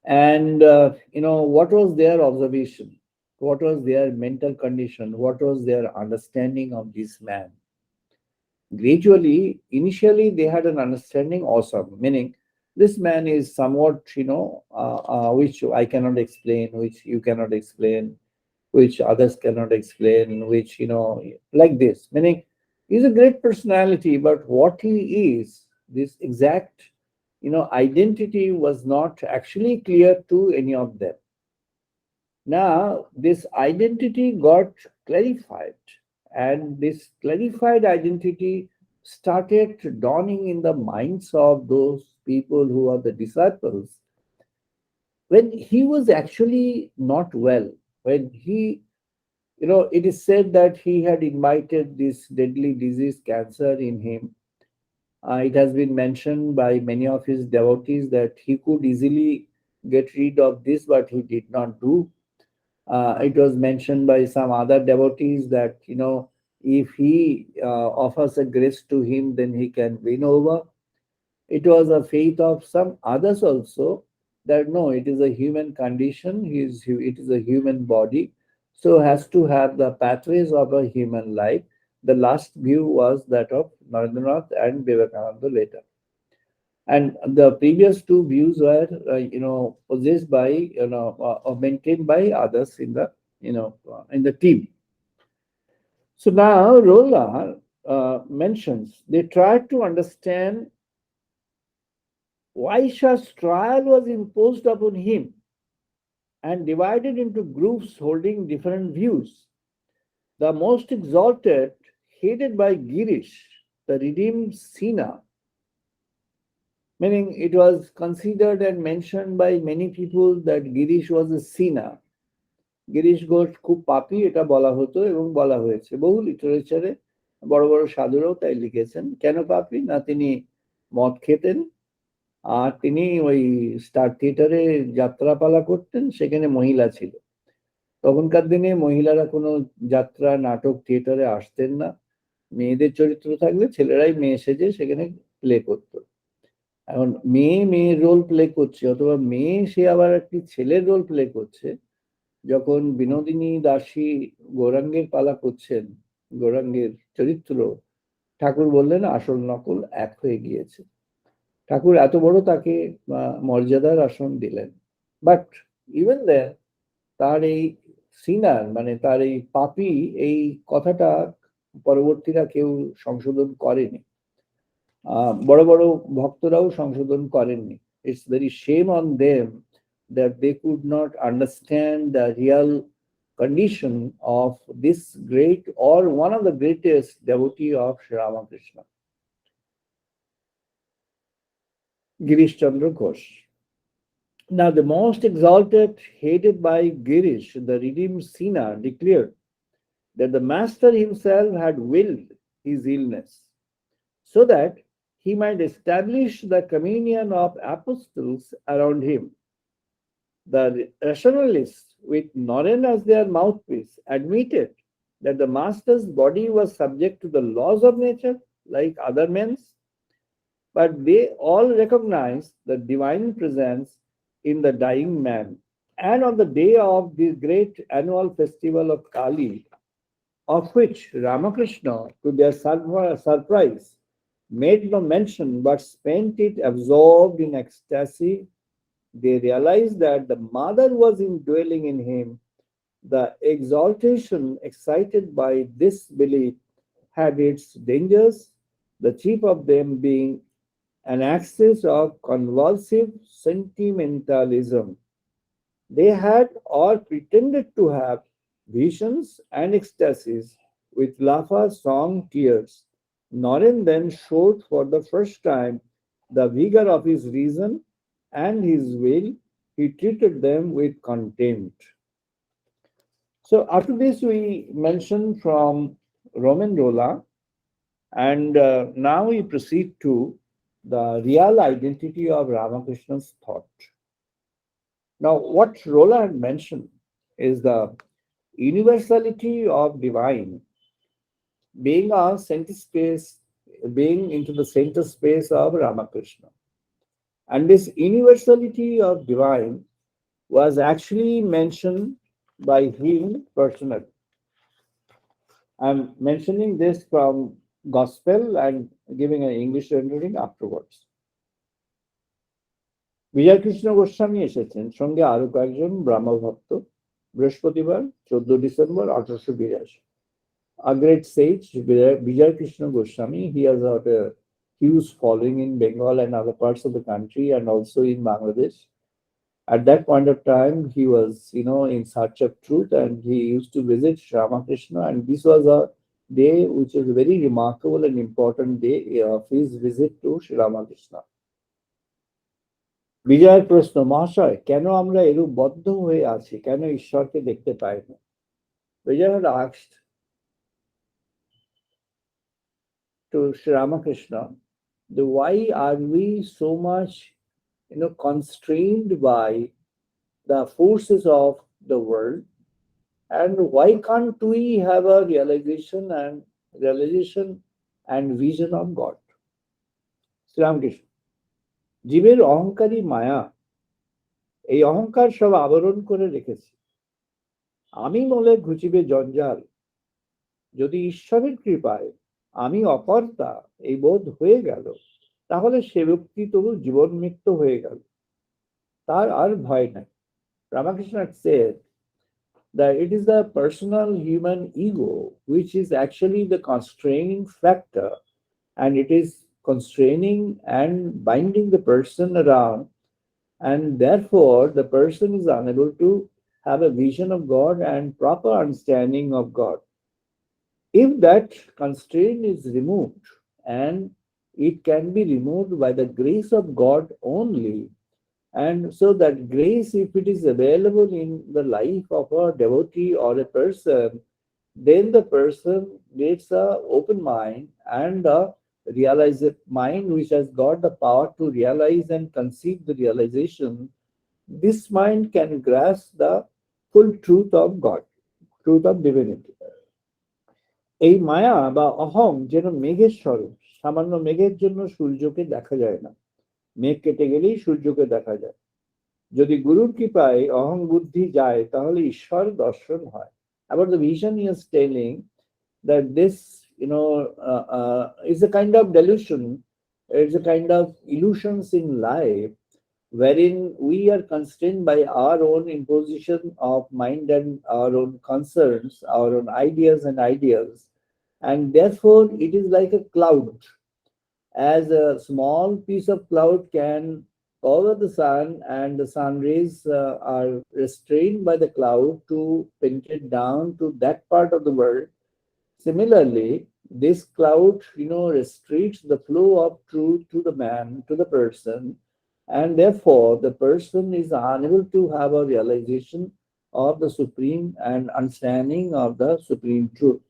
And, what was their observation? What was their mental condition? What was their understanding of this man? Gradually, initially, they had an understanding awesome, meaning this man is somewhat, which I cannot explain, which you cannot explain, which others cannot explain, which, like this, meaning he's a great personality, but what he is, this exact, identity was not actually clear to any of them. Now, this identity got clarified, and this clarified identity started dawning in the minds of those people who are the disciples when he was actually not well. When he, it is said that he had invited this deadly disease, cancer, in him. It has been mentioned by many of his devotees that he could easily get rid of this, but he did not do. It was mentioned by some other devotees that, if he offers a grace to him, then he can win over. It was a faith of some others also, that no, it is a human condition, it is a human body, so has to have the pathways of a human life. The last view was that of Narendranath and Vivekananda later. And the previous two views were, possessed by, or maintained by others in the, in the team. So now Rolla mentions they tried to understand why such trial was imposed upon him, and divided into groups holding different views. The most exalted, headed by Girish, the redeemed sinner, meaning it was considered and mentioned by many people that Girish was a sinner. Girish Ghosh খুব পাপী, এটা বলা হতো এবং বলা হয়েছে বহু লিটারেচারে। বড় বড় সাধুরাও তাই লিখেছেন। কেন পাপী? না, তিনি মদ খেতেন, আর তিনি ওই স্টার থিয়েটারে যাত্রাপালা করতেন, সেখানে মহিলা ছিল। তখনকার দিনে মহিলারা কোনো যাত্রা, নাটক, থিয়েটারে আসতেন না। মেয়েদের চরিত্র থাকলে ছেলেরাই মেয়ে সেজে সেখানে প্লে করতো। এখন মেয়ে মেয়ের রোল প্লে করছে, অথবা মেয়ে সে আবার একটি ছেলের রোল প্লে করছে, যখন বিনোদিনী দাসী গৌরাঙ্গের পালা করছেন, গৌরাঙ্গের চরিত্র, ঠাকুর বললেন আসল নকল এক হয়ে গিয়েছে। ঠাকুর এত বড় তাকে মর্যাদার আসন দিলেন। বাট ইভেন দেন তার এই সিনার, মানে তার এই পাপী, এই কথাটা পরবর্তীরা কেউ সংশোধন করেনি। বড় বড় ভক্তরাও সংশোধন করেননি। It's very shame on them that they could not understand the real condition of this great, or one of the greatest devotee of Sri Ramakrishna, Girish Chandra Ghosh. Now, the most exalted, headed by Girish, the redeemed sinner, declared that the master himself had willed his illness, so that he might establish the communion of apostles around him. The rationalists, with Noren as their mouthpiece, admitted that the master's body was subject to the laws of nature like other men's, but they all recognized the divine presence in the dying man. And on the day of the great annual festival of Kali, of which Ramakrishna, to their surprise, made no mention but spent it absorbed in ecstasy, they realized that the mother was indwelling in him. The exaltation excited by this belief had its dangers, the chief of them being an access of convulsive sentimentalism. They had or pretended to have visions and ecstasies with laughter, song, tears. Noren then showed for the first time the vigor of his reason and his will. He treated them with contempt. So after this, we mentioned from Roman Rolla, and now we proceed to the real identity of Ramakrishna's thought. Now, what Rolla had mentioned is the universality of divine being a center space, being into the center space of Ramakrishna. And this universality of divine was actually mentioned by him personally. I'm mentioning this from Gospel and giving an English rendering afterwards. বিজয় কৃষ্ণ গোস্বামী এসেছেন, সঙ্গে আরো কয়েকজন ব্রহ্মভক্ত, বৃহস্পতিবার 14 December 1882. A great sage, Vijay Krishna Goswami, he has got a huge following in Bengal and other parts of the country and also in Bangladesh. At that point of time, he was, in search of truth, and he used to visit Ramakrishna, and this was a day which is a very remarkable and important day of his visit to Sri Ramakrishna. বিজয়ের প্রশ্ন, মহাশয়, কেন আমরা এরূপ বদ্ধ হয়ে আছি, কেন ঈশ্বরকে দেখতে পাই না? Vijay had asked to Sri Ramakrishna, why are we so much, constrained by the forces of the world, and why can't we have a realization and vision of God? Sri Ramakrishna, জীবের অহংকারী মায়া, এই অহংকার সব আবরণ করে রেখেছে। আমি বলে ঘুচিবে জঞ্জাল, যদি ঈশ্বরের কৃপায় আমি অকর্তা এই বোধ হয়ে গেল, তাহলে সে ব্যক্তি তবু জীবন মৃত্যু হয়ে গেল, তার আর ভয় নাই। Ramakrishna said that it is the personal human ego which is actually the constraining factor, and it is constraining and binding the person around, and therefore the person is unable to have a vision of God and proper understanding of God. If that constraint is removed, and it can be removed by the grace of God only, and so that grace, if it is available in the life of a devotee or a person, then the person gets an open mind and a realized mind which has got the power to realize and conceive the realization. This mind can grasp the full truth of God, truth of divinity. এই মায়া বা অহং যেন মেঘের স্বরূপ, সামান্য মেঘের জন্য সূর্যকে দেখা যায় না, মেঘ কেটে গেলেই সূর্যকে দেখা যায়। যদি গুরুর কৃপায় অহং বুদ্ধি যায়, তাহলে ঈশ্বর দর্শন হয়। About the vision, he is telling that this, is a kind of delusion, it's a kind of illusions in life, wherein we are constrained by our own imposition of mind and our own concerns, our own ideas and ideals, and therefore it is like a cloud. As a small piece of cloud can cover the sun, and the sun rays are restrained by the cloud to penetrate down to that part of the world. Similarly, this cloud, restricts the flow of truth to the man, to the person, and therefore the person is unable to have a realization of the supreme and understanding of the supreme truth.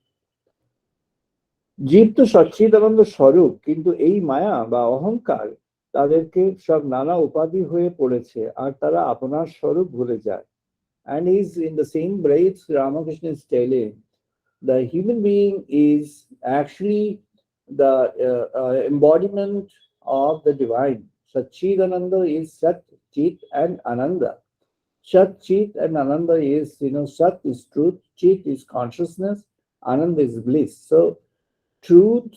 জীব তো সচ্চিদানন্দ স্বরূপ, কিন্তু এই মায়া বা অহংকার তাদেরকে সব নানা উপাধি হয়ে পড়েছে, আর তারা আপনার স্বরূপ ভুলে যায়। And he's in the same breath, Ramakrishna is telling the human being is actually the embodiment of the divine. Satchidananda is Sat, Chit, and Ananda. Sat, Chit, and Ananda is, Sat is truth, Chit is consciousness, Ananda is bliss. So, truth,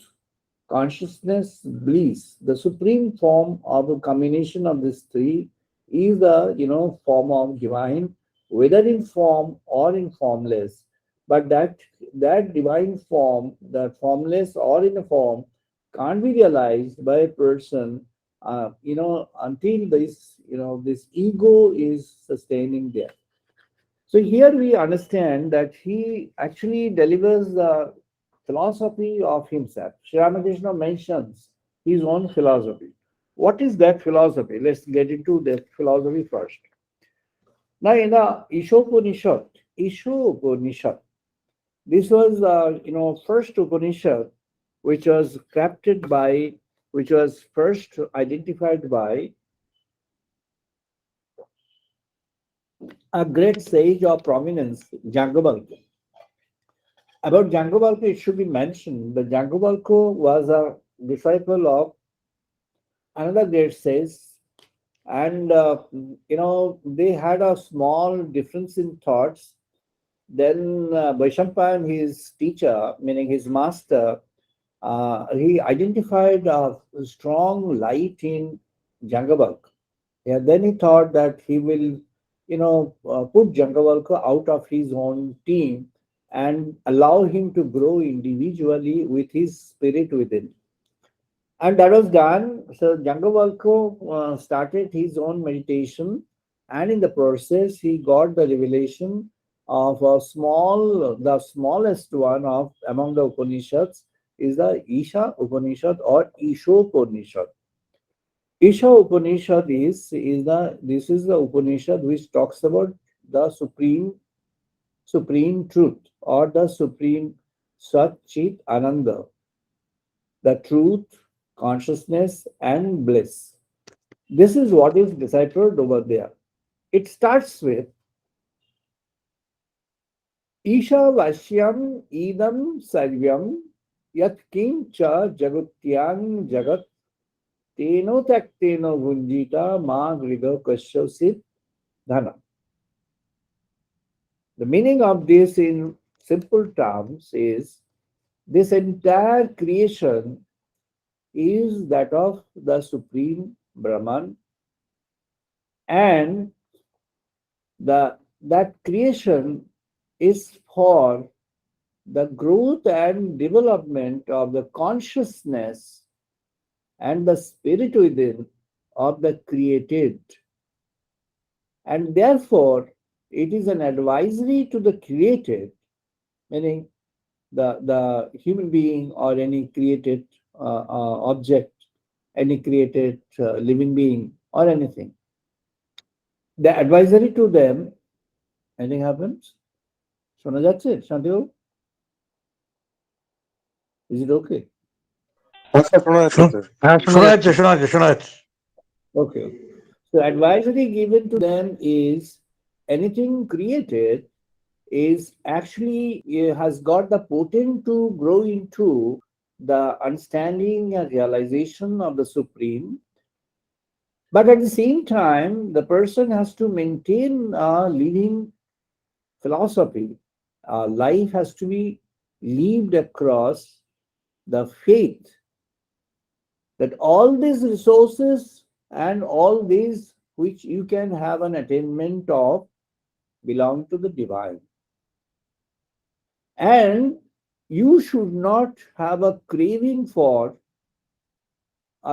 consciousness, bliss, the supreme form of a combination of these three is the form of divine, whether in form or in formless. But that divine form, that formless or in a form, can't be realized by a person, until this ego is sustaining there. So here we understand that he actually delivers the philosophy of himself. Sri Ramakrishna mentions his own philosophy. What is that philosophy? Let's get into that philosophy first. Now, in the Ishopanishad, this was first Upanishad which was crafted by, which was first identified by a great sage of prominence, Jangabal. About Jangovalko, it should be mentioned that Jangovalko was a disciple of another great sage, and they had a small difference in thoughts. Then Vaishampayan, his teacher, meaning his master, he identified a strong light in Jangavalka. Yeah, then he thought that he will, put Jangavalka out of his own team and allow him to grow individually with his spirit within. And that was done. So Jangavalko started his own meditation, and in the process, he got the revelation of the smallest one of among the Upanishads is the Isha Upanishad or Ishopanishad. Isha Upanishad is the Upanishad which talks about the supreme truth or the supreme Sat Chit Ananda, the truth, consciousness, and bliss. This is what is deciphered over there. It starts with Isha Vashyam Idam Sarvyam Yat Kincha Jagutyang Jagat Teno Takteno Vunjita Ma Griga Kasyasit Dhana. The meaning of this in simple terms is this entire creation is that of the Supreme Brahman, and that creation is for the growth and development of the consciousness and the spirit within of the created. And therefore, it is an advisory to the created, meaning the human being or any created object, any created living being or anything. The advisory to them, anything happens? শোনা যাচ্ছে শান্তিবাবু? Is it okay? আচ্ছা, শোনা যাচ্ছে sir. হ্যাঁ, শোনা যাচ্ছে। শোনা যাচ্ছে। Okay. So advisory given to them is anything created is actually has got the potent to grow into the understanding and realization of the Supreme. But at the same time, the person has to maintain a living philosophy. Life has to be lived across the faith that all these resources and all these which you can have an attainment of belong to the divine. And you should not have a craving for,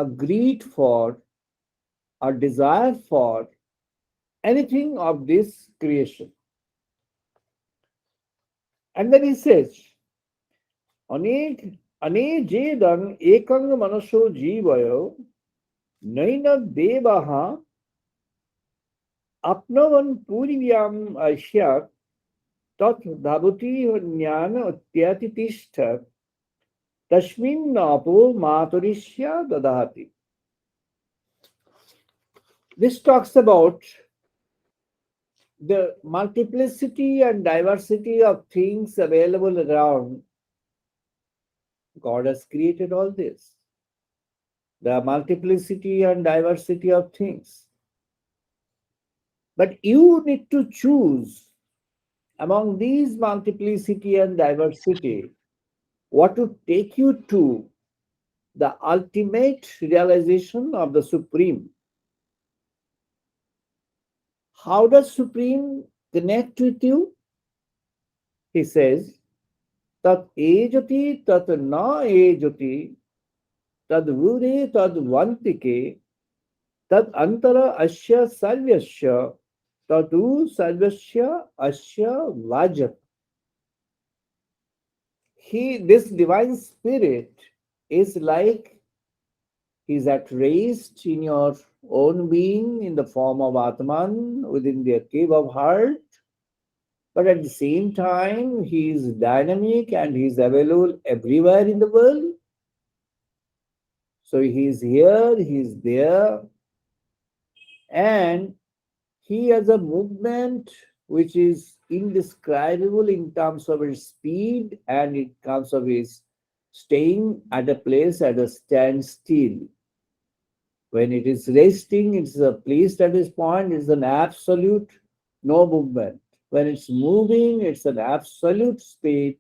a greed for, a desire for anything of this creation. And then he says, Anejedang ekang manaso jivayo naina devaha apnavan purivyam asyak tat dhabati jnana utyatitishta Tashmin apo maturishya dadahati. This talks about the multiplicity and diversity of things available around. God has created all this. The multiplicity and diversity of things. But you need to choose among these multiplicity and diversity what to take you to the ultimate realization of the Supreme. How does Supreme connect with you? He says, Tat ejati tat na ejati tad vure tad vantike tad antara asya sarvyasya tadu sarvyasya asya vajat. This divine spirit is like he's at rest in your own being in the form of Atman within the cave of heart. But at the same time, he is dynamic and he is available everywhere in the world. So he is here, he is there, and he has a movement which is indescribable in terms of its speed and in terms of his staying at a place at a standstill. When it is resting, it's a place at this point, it's an absolute no movement. When it's moving, it's an absolute speed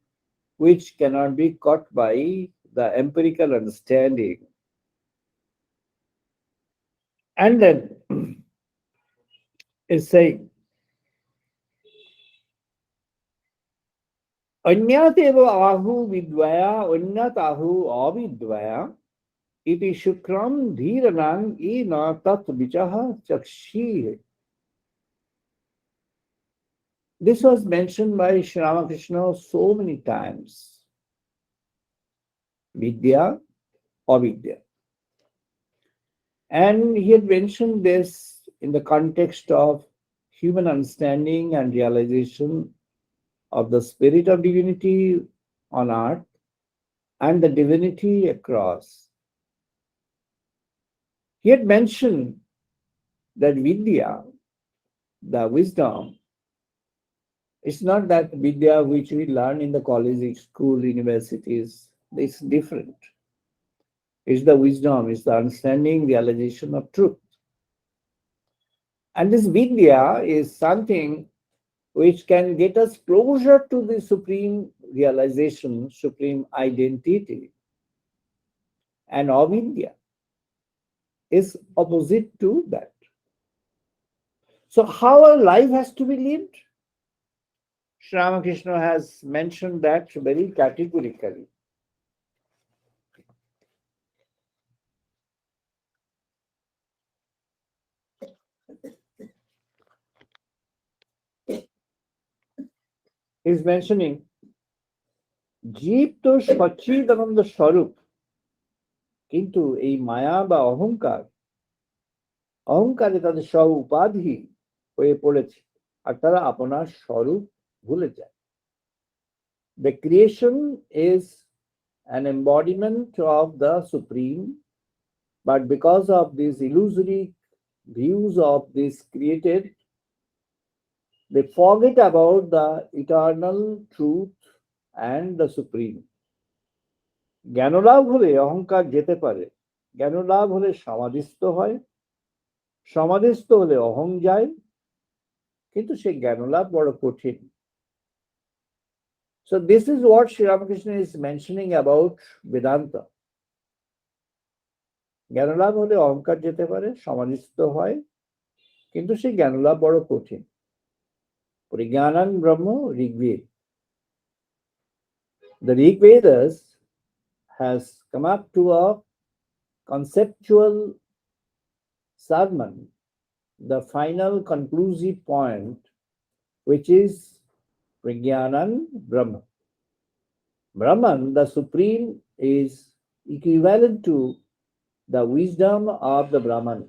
which cannot be caught by the empirical understanding. And then it's saying, Anyat eva ahu vidvaya, anyat ahu avidvaya, iti shukram dhiranang ina tat vichaha chakshi. This was mentioned by Sri Ramakrishna so many times. Vidya, avidya. And he had mentioned this in the context of human understanding and realization of the spirit of divinity on earth and the divinity across. He had mentioned that Vidya, the wisdom, it's not that Vidya which we learn in the college, school, universities. It's different. It's the wisdom, it's the understanding, realization of truth. And this Vidya is something which can get us closer to the supreme realization, supreme identity. And avidya is opposite to that. So how our life has to be lived? Sri Ramakrishna has mentioned that very categorically. He's mentioning জীব তো সচ্চিদানন্দ স্বরূপ, কিন্তু এই মায়া বা অহংকারে তাদের সব উপাধি হয়ে পড়েছে আর তারা আপনার স্বরূপ ভুলে যায়। The creation is an embodiment of the Supreme, but because of these illusory views of this created, they forget about the eternal truth and the Supreme. জ্ঞানলাভ হলে অহংকার যেতে পারে, জ্ঞানলাভ হলে সমাধিস্থ হয়, সমাধিস্থ হলে অহং যায়, কিন্তু সে জ্ঞানলাভ বড় কঠিন। So this is what Sri Ramakrishna is mentioning about Vedanta. জ্ঞানলাভ হলে অহংকার যেতে পারে, সমাধিস্থ হয়, কিন্তু সেই জ্ঞানলাভ বড় কঠিন। পরিজ্ঞানাং ব্রহ্ম Rigveda. The Rig Vedas has come up to a conceptual sermon, the final conclusive point, which is Pragyanan Brahman. Brahman, the Supreme, is equivalent to the wisdom of the Brahman.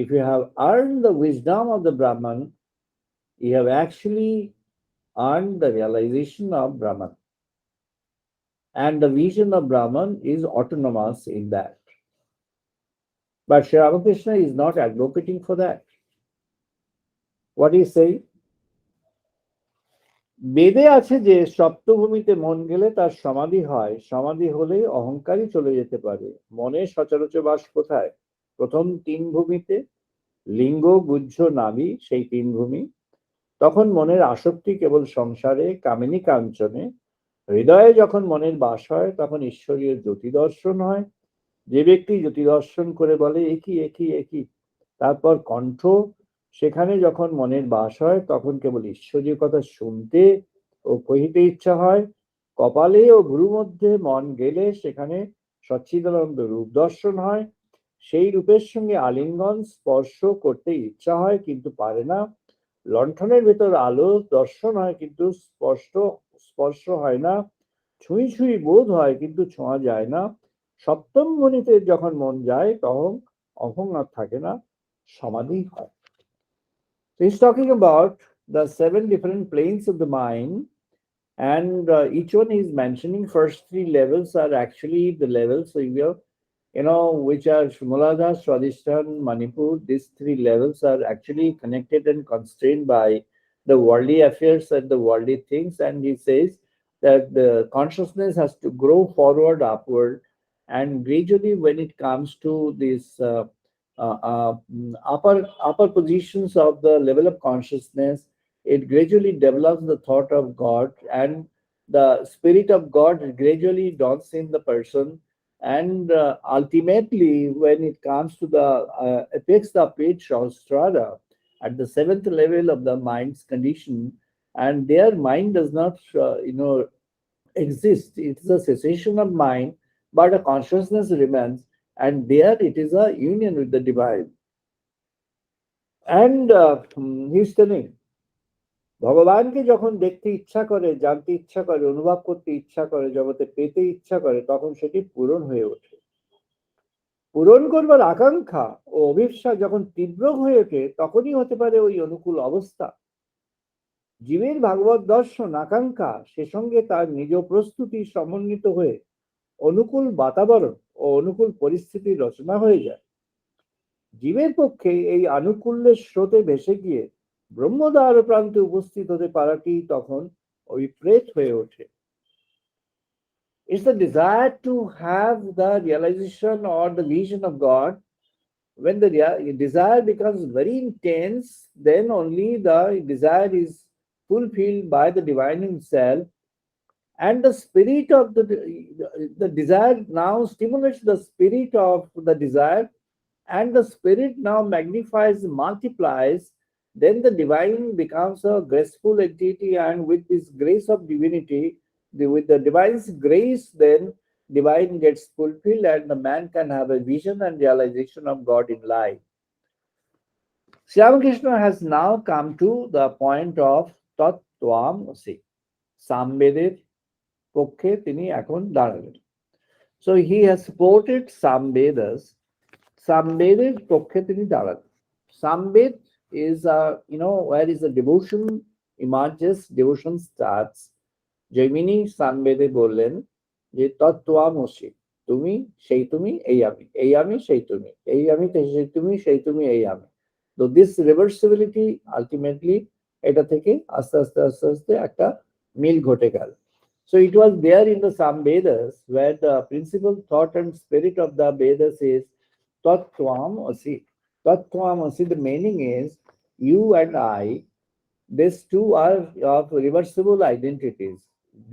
If you have earned the wisdom of the Brahman, you have actually earned the realization of Brahman. and the vision of Brahman is autonomous in that. But Sri Ramakrishna is not advocating for that. What is saying? বেদে আছে যে সপ্তভূমিতে মন গেলে তার সমাধি হয়, সমাধি হলে অহংকারই চলে যেতে পারে। মনে সচরাচর বাস কোথায়? প্রথম তিন ভূমিতে, লিঙ্গ, গুহ্য, নাভি, সেই তিন ভূমি। তখন মনের আসক্তি কেবল সংসারে, কামিনী কাঞ্চনে। হৃদয়ে যখন মনের বাস হয় তখন ঈশ্বরীয় জ্যোতি দর্শন হয়। যে ব্যক্তি জ্যোতি দর্শন করে বলে একই একই একই, তারপর কণ্ঠ, সেখানে যখন মনের বাস হয় তখন কেবল ঈশ্বরীয় কথা শুনতে ও কহিতে ইচ্ছা হয়। কপালে ও ভ্রু মধ্যে মন গেলে সেখানে সচ্চিদানন্দ রূপ দর্শন হয়। সেই রূপের সঙ্গে আলিঙ্গন স্পর্শ করতে ইচ্ছা হয় কিন্তু পারে না। লণ্ঠনের ভেতর আলো দর্শন হয় কিন্তু স্পর্শ হয় না। ছুঁই ছুঁই বোধ হয় কিন্তু ছোঁয়া যায় না। সপ্তম গণিতে যখন মন যায় তখন অহং আর থাকে না, সমাধি হয়। So he's talking about the 7 different planes of the mind, and each one is mentioning first 3 levels are actually the levels, so which are Muladhara, Swadhisthana, Manipur. These 3 levels are actually connected and constrained by the worldly affairs and the worldly things. And he says that the consciousness has to grow forward, upward, and gradually, when it comes to this upper positions of the level of consciousness, it gradually develops the thought of God, and the spirit of God gradually dawns in the person. And ultimately, when it comes to the apex of pitch or strata, at the seventh level of the mind's condition, and their mind does not, exist. It is a cessation of mind, but a consciousness remains, and there it is a union with the divine. And he's telling, ভগবানকে যখন দেখতে ইচ্ছা করে, জানতে ইচ্ছা করে, অনুভব করতে ইচ্ছা করে, জগতে পেতে ইচ্ছা করে, তখন সেটি পূরণ হয়ে ওঠে। পূরণ করবার আকাঙ্ক্ষা ও অভিপ্সা যখন তীব্র হয়ে ওঠে তখনই হতে পারে ওই অনুকূল অবস্থা। জীবের ভাগবত দর্শন আকাঙ্ক্ষা সে সঙ্গে তার নিজ প্রস্তুতি সমন্বিত হয়ে অনুকূল বাতাবরণ ও অনুকূল পরিস্থিতির রচনা হয়ে যায়। জীবের পক্ষে এই আনুকূল্যের স্রোতে ভেসে গিয়ে ব্রহ্মদ্বার প্রান্তে উপস্থিত হতে পারাটি তখন অভিপ্রেত হয়ে ওঠে। It's the desire to have the realization or the vision of God. When the desire becomes very intense, then only the desire is fulfilled by the divine himself, and the spirit of the desire now stimulates the spirit of the desire, and the spirit now magnifies, multiplies. Then the divine becomes a graceful entity, and with this grace of divinity, with the divine's grace, then divine gets fulfilled and the man can have a vision and realization of God in life. Sri Ramakrishna has now come to the point of Tattvam-asi. Samvedir পক্ষে তিনি এখন দাঁড়ালেন। So he has supported Samvedas. Samveদের পক্ষে তিনি দাঁড়ালেন। Samved is where is the devotion emerges, devotion starts. Jaimini সামবেদে বললেন যে তত্ত্বামসি, তুমি সেই তুমি এই আমি, এই আমি সেই তুমি, এই আমি সেই তুমি, সেই তুমি এই আমি। তো দিস রিভার্সিবিলিটি আলটিমেটলি এটা থেকে আস্তে আস্তে আস্তে আস্তে একটা মিল ঘটে গেল। So it was there in the Samvedas where the principal thought and spirit of the Vedas is Tattvam-asi. Tattvam-asi, the meaning is you and I, these two are of reversible identities.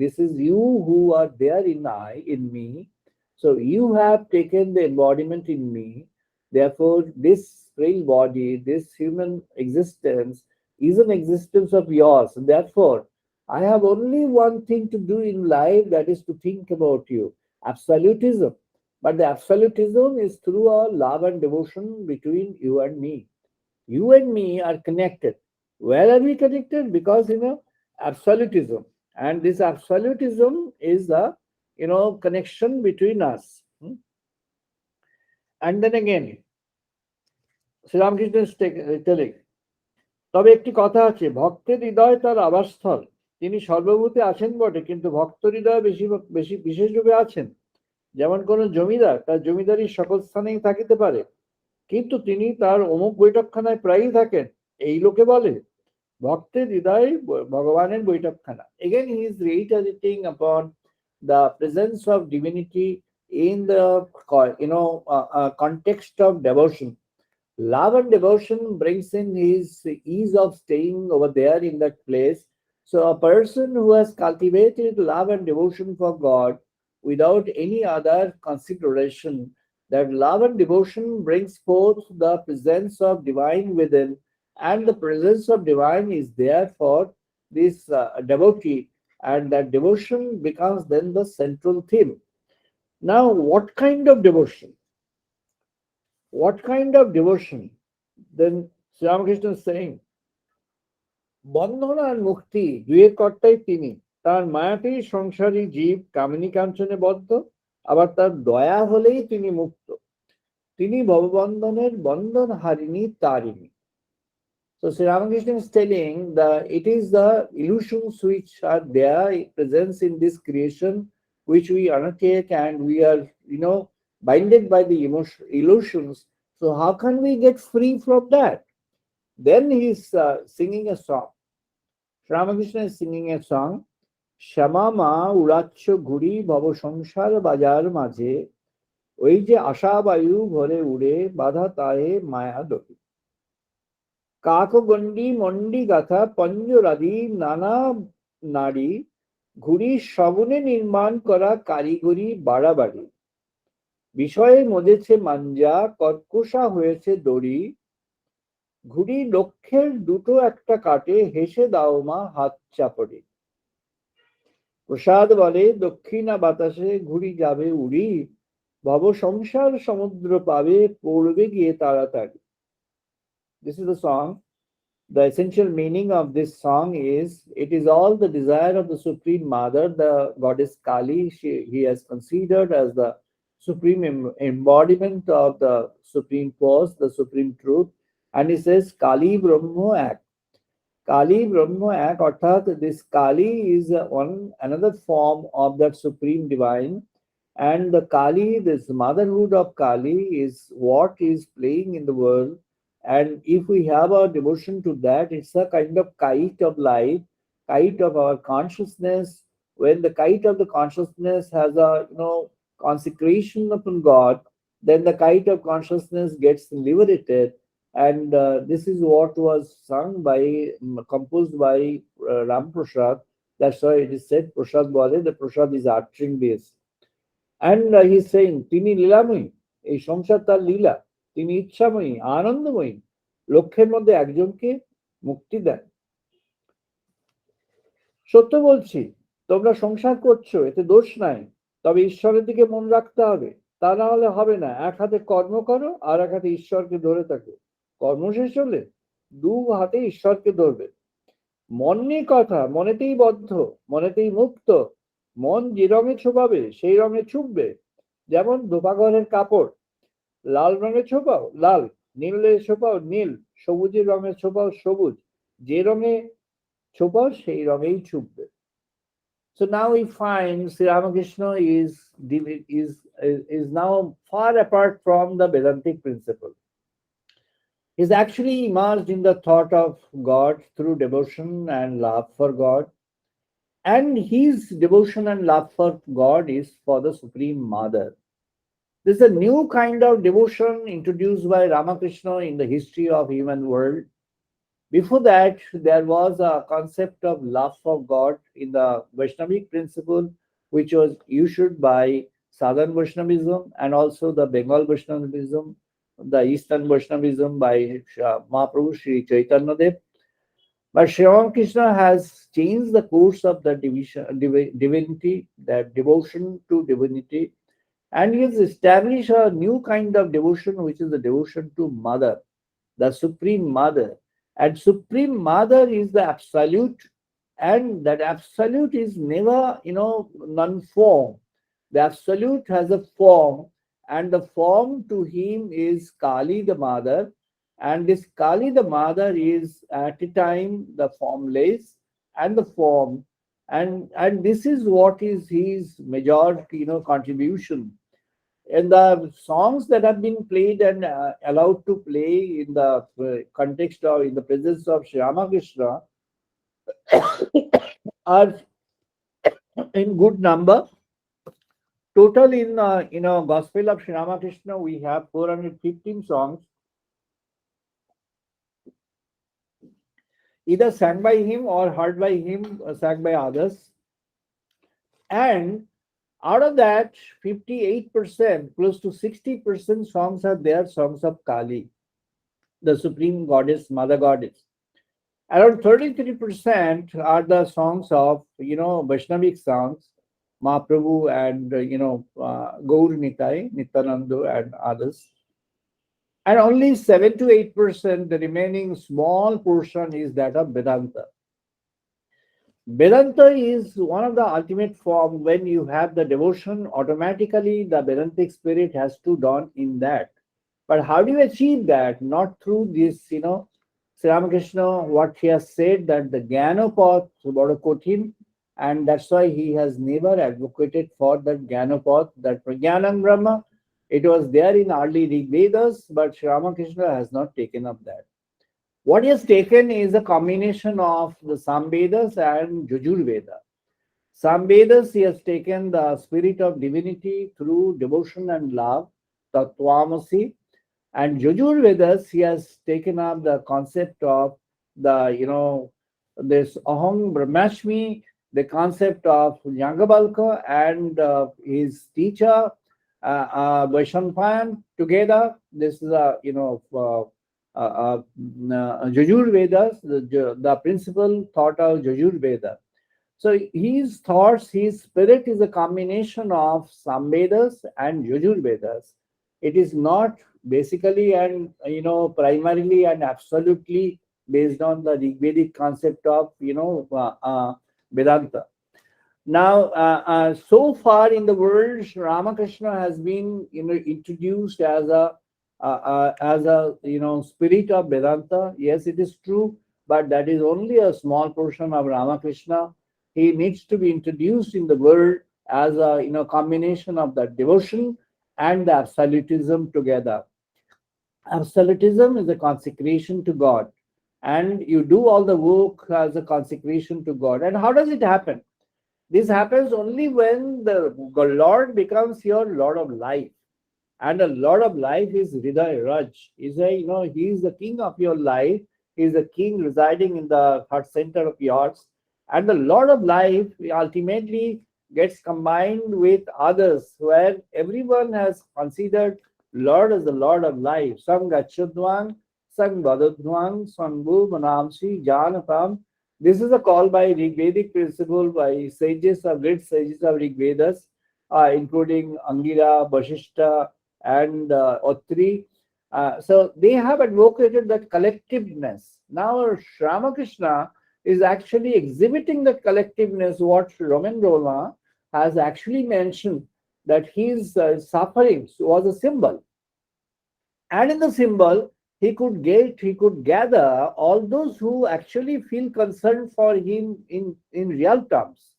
This is you who are there in I, in me. So you have taken the embodiment in me. Therefore, this frail body, this human existence is an existence of yours. Therefore, I have only one thing to do in life, that is to think about you. Absolutism. But the absolutism is through our love and devotion between you and me. You and me are connected. Where are we connected? Because absolutism. And this absolutism is the connection between us. And then again, Sri Ramakrishna is telling, তবে একটি কথা আছে, ভক্তের হৃদয় তার আবাসস্থল, তিনি সর্বভূতে আছেন বটে, কিন্তু ভক্ত হৃদয়ে বেশি বেশি বিশেষ রূপে আছেন। যেমন কোন জমিদার তার জমিদারি সকল স্থানেই থাকিতে পারে, কিন্তু তিনি তার অমুক বৈঠকখানায় প্রায়ই থাকেন, এই লোকে বলে ভক্তের হৃদয় ভগবানের বৈঠকখানা। Again, he is reiterating upon the presence of divinity in the context of devotion. Love and devotion brings in his ease of staying over there in that place. So a person who has cultivated love and devotion for God without any other consideration, that love and devotion brings forth the presence of divine within, and the presence of divine is there for this devotee, and that devotion becomes then the central theme. Now, what kind of devotion? What kind of devotion? Then Sri Ramakrishna is saying, বন্ধন আর মুক্তি দুয়ের কর্তাই তিনি। তার মায়াতেই সংসারী জীব কামিনী কাঞ্চনে বদ্ধ, আবার তার দয়া হলেই তিনি মুক্ত। তিনি ভববন্ধনের বন্ধন হারিণী Tarini. So Sri Ramakrishna is telling that it is the illusions which are there presence in this creation which we undertake, and we are binded by the illusions. So how can we get free from that? Then he is singing a song. Ramakrishna is singing a song. শ্যামা মা উড়াচ্ছ ঘুড়ি ভব সংসার বাজার মাঝে, ওই যে আশা বায়ু ভরে উড়ে বাধা তায়ে মায়া দড়ি। কাক গন্ডি মন্ডি গাথা পঞ্জরাদি নানা নারী, ঘুড়ির সগুনে নির্মাণ করা কারিগরি বাড়াবাড়ি। বিষয়ে মজেছে মাঞ্জা কর্কশা হয়েছে দড়ি, ঘুড়ি লক্ষ্যের দুটো একটা কাটে হেসে দাও মা হাত চাপড়ে। প্রসাদ বলে দক্ষিণা বাতাসে ঘুড়ি যাবে উড়ি, ভব সংসার সমুদ্র পাবে পড়বে গিয়ে তাড়াতাড়ি। This is the song. The essential meaning of this song is, it is all the desire of the Supreme Mother, the goddess Kali. He has considered as the supreme embodiment of the supreme force, the supreme truth. And he says, Kali Brahma Ak. Kali Brahma Ek, arthat this Kali is another form of that supreme divine, and the Kali, this motherhood of Kali, is what is playing in the world. And if we have our devotion to that, it's a kind of kite of life, kite of our consciousness. When the kite of the consciousness has a consecration upon God, then the kite of consciousness gets liberated. And this is what was sung by, composed by Ramaprasad. That's why it is said, Prasad Bole, the Prasad is uttering this. And he's saying, Tini Lilamoi, এই সংসার তার লীলা, তিনি ইচ্ছাময়ী আনন্দময়ী, লক্ষ্যের মধ্যে একজনকে মুক্তি দেন। সত্য বলছি, তোমরা সংসার করছো, এতে দোষ নাই, তবে ঈশ্বরের দিকে মন রাখতে হবে, তা না হলে হবে না। এক হাতে কর্ম করো আর এক হাতে ঈশ্বরকে ধরে থাকো, কর্ম শেষ হলে দু হাতে ঈশ্বরকে ধরবে। মন নিয়ে কথা, মনেতেই বদ্ধ, মনেতেই মুক্ত, মন যে রঙে ছোপাবে সেই রঙে ছুপবে। যেমন ধোপাঘরের কাপড়, লাল রঙে ছোপাও লাল, নীলে ছোপাও নীল, সবুজের রঙে ছোপাও সবুজ, যে রঙে ছোপাও সেই রঙেই ছুপবে। So now we find Sri Ramakrishna is now far apart from the Vedantic principle. He's actually immersed in the thought of God through devotion and love for God. And his devotion and love for God is for the Supreme Mother. This is a new kind of devotion introduced by Ramakrishna in the history of human world. Before that, there was a concept of love for God in the Vaishnavic principle, which was issued by Southern Vaishnavism and also the Bengal Vaishnavism, the Eastern Vaishnavism by Mahaprabhu Sri Chaitanya Dev. But Sri Ramakrishna has changed the course of the divinity, that devotion to divinity, and he has established a new kind of devotion, which is the devotion to Mother, the Supreme Mother. And Supreme Mother is the absolute, and that absolute is never, non-form. The absolute has a form, and the form to him is Kali the Mother. And this Kali the Mother is at a time the formless and the form, And this is what is his major contribution. And the songs that have been played and allowed to play in the context or in the presence of Sri Ramakrishna are in good number. Total in Gospel of Sri Ramakrishna we have 415 songs, either sang by him or heard by him, sang by others. And out of that, 58%, close to 60% songs are there, songs of Kali, the supreme goddess, mother goddess. Around 33% are the songs of, Vaishnavic songs, Mahaprabhu and, Gaur Nitai, Nityananda and others. And only 7 to 8%, the remaining small portion is that of Vedanta. Vedanta is one of the ultimate form. When you have the devotion, automatically the Vedantic spirit has to dawn in that. But how do you achieve that? Not through this, Sri Ramakrishna, what he has said that the Gyanopath Bada Kothin, and that's why he has never advocated for that Gyanopath, that Pragyanam Brahma. It was there in early Rig Vedas, but Sri Ramakrishna has not taken up that. What he has taken is a combination of the Samvedas and Jujurveda. Samvedas, he has taken the spirit of divinity through devotion and love, Tattvamasi, and Jujurvedas, he has taken up the concept of this Aham Brahmashmi, the concept of Yangabalka and his teacher Vaishnavan together. This is Jujur Vedas, the principal thought of Jujur Veda. So his thoughts, his spirit is a combination of Samvedas and Jujur Vedas. It is not basically and primarily and absolutely based on the Rigvedic concept of Vedanta. Now, so far in the world, Ramakrishna has been introduced as a spirit of Vedanta. Yes, it is true, but that is only a small portion of Ramakrishna. He needs to be introduced in the world as a combination of the devotion and the absolutism together. Absolutism is a consecration to God, and you do all the work as a consecration to God. And how does it happen? This happens only when the Lord becomes your Lord of life. And a Lord of life is Hriday Raj. He is the king of your life. He is the king residing in the heart center of yours. And the Lord of life ultimately gets combined with others, where everyone has considered Lord as the Lord of life. Sam Gachudvang, Sam Badudvang, Sambu Manamsi, Janatam. This is a call by Rigvedic principle by sages of great sages of Rigvedas, including Angira, Vashishta, and Otri. So they have advocated that collectiveness. Now Ramakrishna is actually exhibiting that collectiveness, what Roman Rolla has actually mentioned, that his sufferings was a symbol. And in the symbol, he could gather all those who actually feel concerned for him in real terms,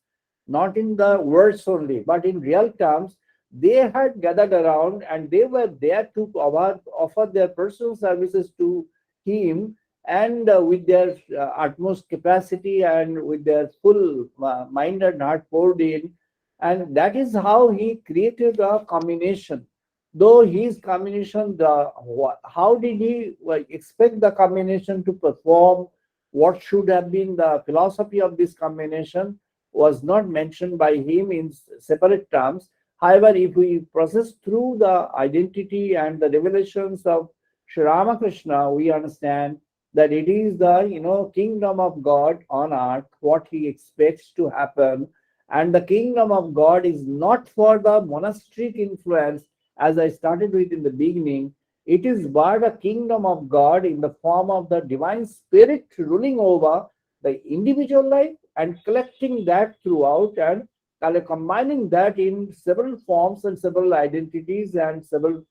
not in the words only, but in real terms. They had gathered around and they were there to offer their personal services to him, and with their utmost capacity and with their full mind and heart poured in. And that is how he created a combination. Though his combination, how did he expect the combination to perform? What should have been the philosophy of this combination was not mentioned by him in separate terms. However, if we process through the identity and the revelations of Sri Ramakrishna, we understand that it is the kingdom of God on earth, what he expects to happen. And the kingdom of God is not for the monastic influence, as I started with in the beginning. It is but a kingdom of God in the form of the divine spirit ruling over the individual life and collecting that throughout, and combining that in several forms and several identities and several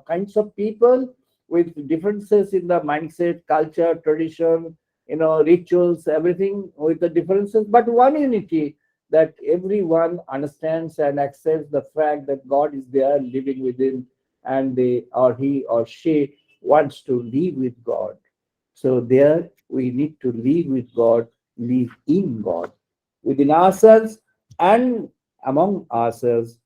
kinds of people with differences in the mindset, culture, tradition, rituals, everything with the differences, but one unity, that everyone understands and accepts the fact that God is there living within, and they or he or she wants to live with God. So there we need to live with God, live in God, within ourselves and among ourselves,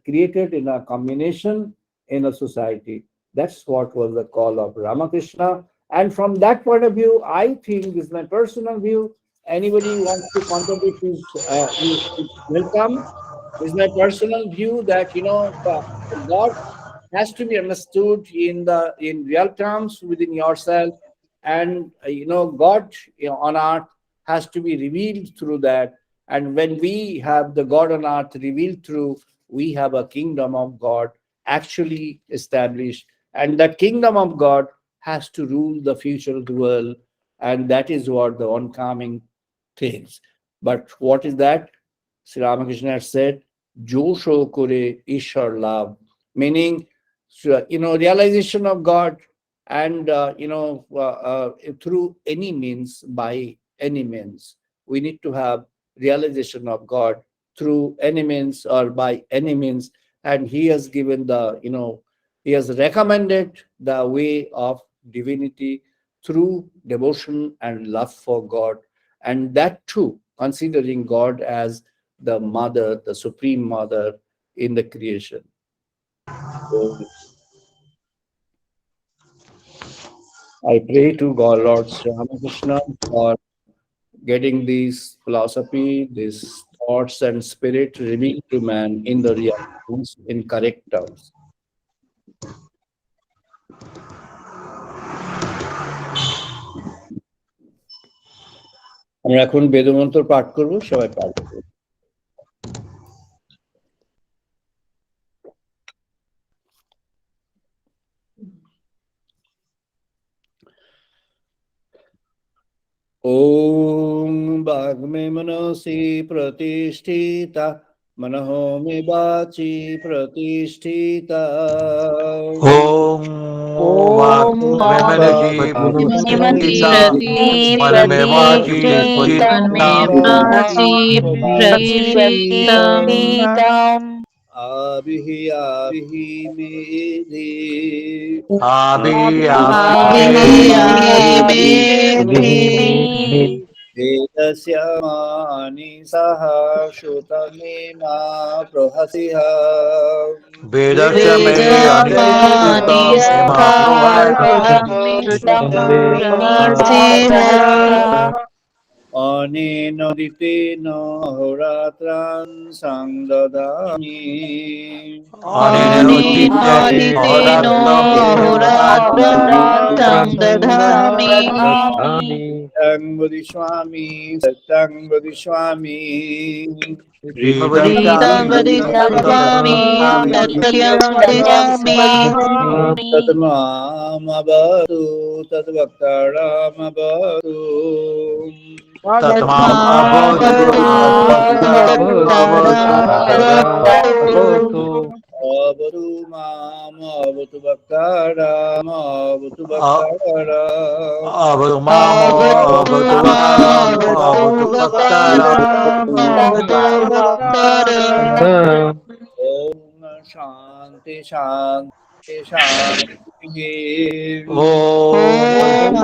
created in a combination in a society. That's what was the call of Ramakrishna. And from that point of view, I think, this is my personal view. Anybody wants to contribute is welcome. This is my personal view that God has to be understood in real terms within yourself, and God on earth has to be revealed through that. And when we have the God on earth revealed through, we have a kingdom of God actually established, and that kingdom of God has to rule the future of the world, and that is what the oncoming things. But what is that? Sri Ramakrishna had said, Josho Kure Ishar Love, meaning, realization of God, and, through any means, by any means. We need to have realization of God through any means or by any means. And he has given he has recommended the way of divinity through devotion and love for God. And that too, considering God as the mother, the supreme mother in the creation. So I pray to God, Lord Sri Ramakrishna, for getting these philosophy, these thoughts and spirit revealed to man in the real terms, in correct terms. আমরা এখন বেদমন্ত্র পাঠ করব, সবাই পাঠ করব। ॐ वाग्मे मनसि प्रतिष्ठिता, मनः मे वाचि प्रतिष्ठिता। Om Vagnamanaji Pratishthita Maname Vaji Pratishthita आभिः Medhi Abhi वेदस्य मानि सह श्रुतमे मा प्रहसिह Vedasya me anisutam ema अनेन दितेन होरात्रान् संददामि सत्यं वदिष्यामि सत्यं वदिष्यामि तद्मामवतु तद्वक्तारमवतु Tatmam avatu अवतु माम् अवतु वक्तारम् अवतु वक्तारम् avatu mamo avatu vaktaram avatu vaktaram Om Shanti शांति शांति Om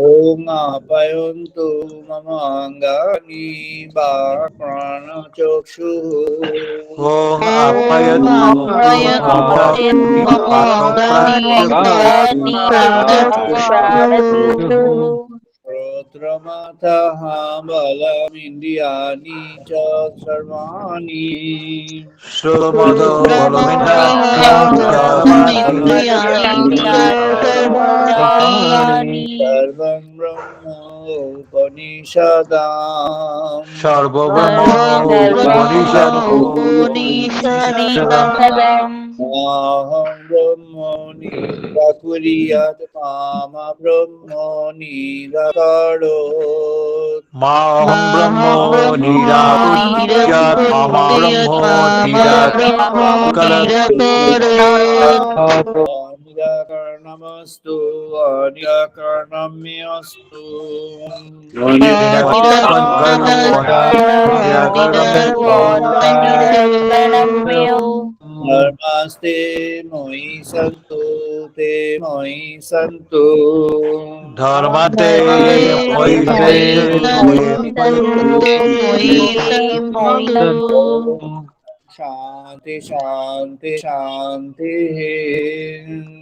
ओम आप्यायन्तु मम अङ्गानि प्राणचक्षुः Om apayantu mama श्रोत्रमथः बलमिन्द्रियाणि च सर्वाणि Shromado Balamindra सर्वं ब्रह्मोपनिषदाम् Sarvabhauma अहं ब्रह्मणि प्रकुर्यात् Mama Brahma Nirakarot. Maham Brahmo Nirakuryat Mama Brahmo Nirakarat Nirakarnamastu Nirakarnamyastu. Namaste Moi Santu Te Moi Santu. Dharmate Moise Shanti Shanti Shanti.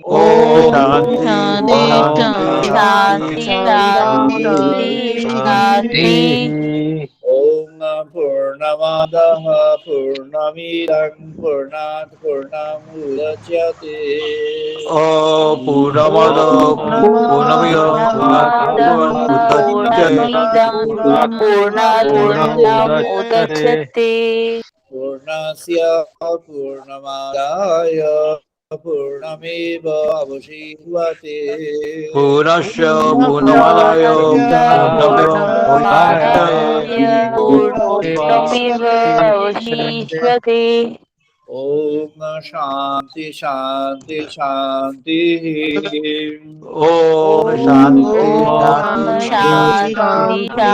Om Shanti Shanti Shanti. Om Purnamadaha Purnamidam Purnat Purnamudachyate. O Purnamada Purnamidam Purnamudachyate. Purnasya Purnamadaya Purnameva Avashivate. Purnasya Purnamadaya Om Shanti Shanti Shanti. Om Shanti Shanti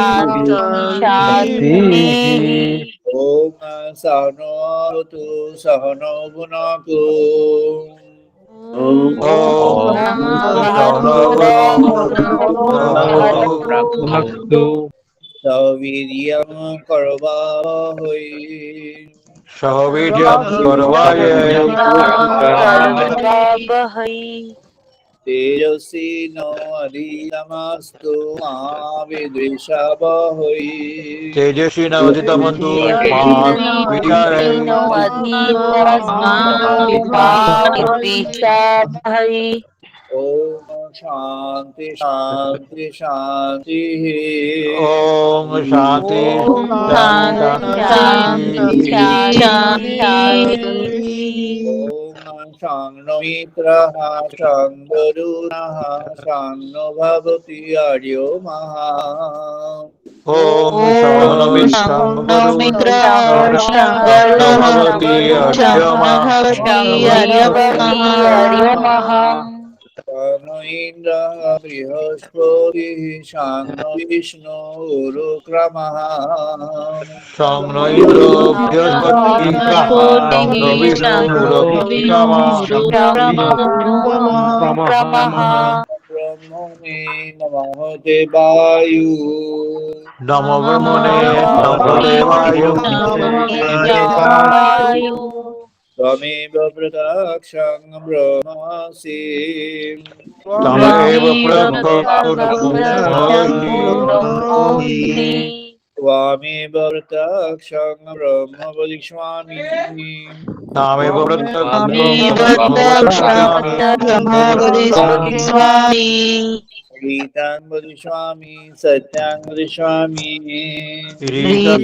Om Sahano Avatu Sahano Bhunaktu. Om Shanti Saviryam Karvavahai. Sahavidyam Karvaya Tejasvi no adhitamastu ma vidvishabhai. Tejashi Navaditamantu Vichare Om Shanti Shanti Shanti. Om Shanti Om Shangno Mitraha Shangvarunaha Shangno Bhavati Aryo Maha. Om Shanamitra Navati Adyama Shangno Indra Brihaspati Shangno Vishnu Urukramaha. Shangno Indra Brihaspati Shangno Vishnu Rukrama Brahmane Namaha Devayu. Namo Brahmane Namo Devaya Tameva Pratakshang Brahmasi. Tameva Prakhonoshi Tvameva Pratakshang Brahma Vadishvami. Tameva Prakhonoshi Ritam Vadishvami Satyang Vadishvami. Iritam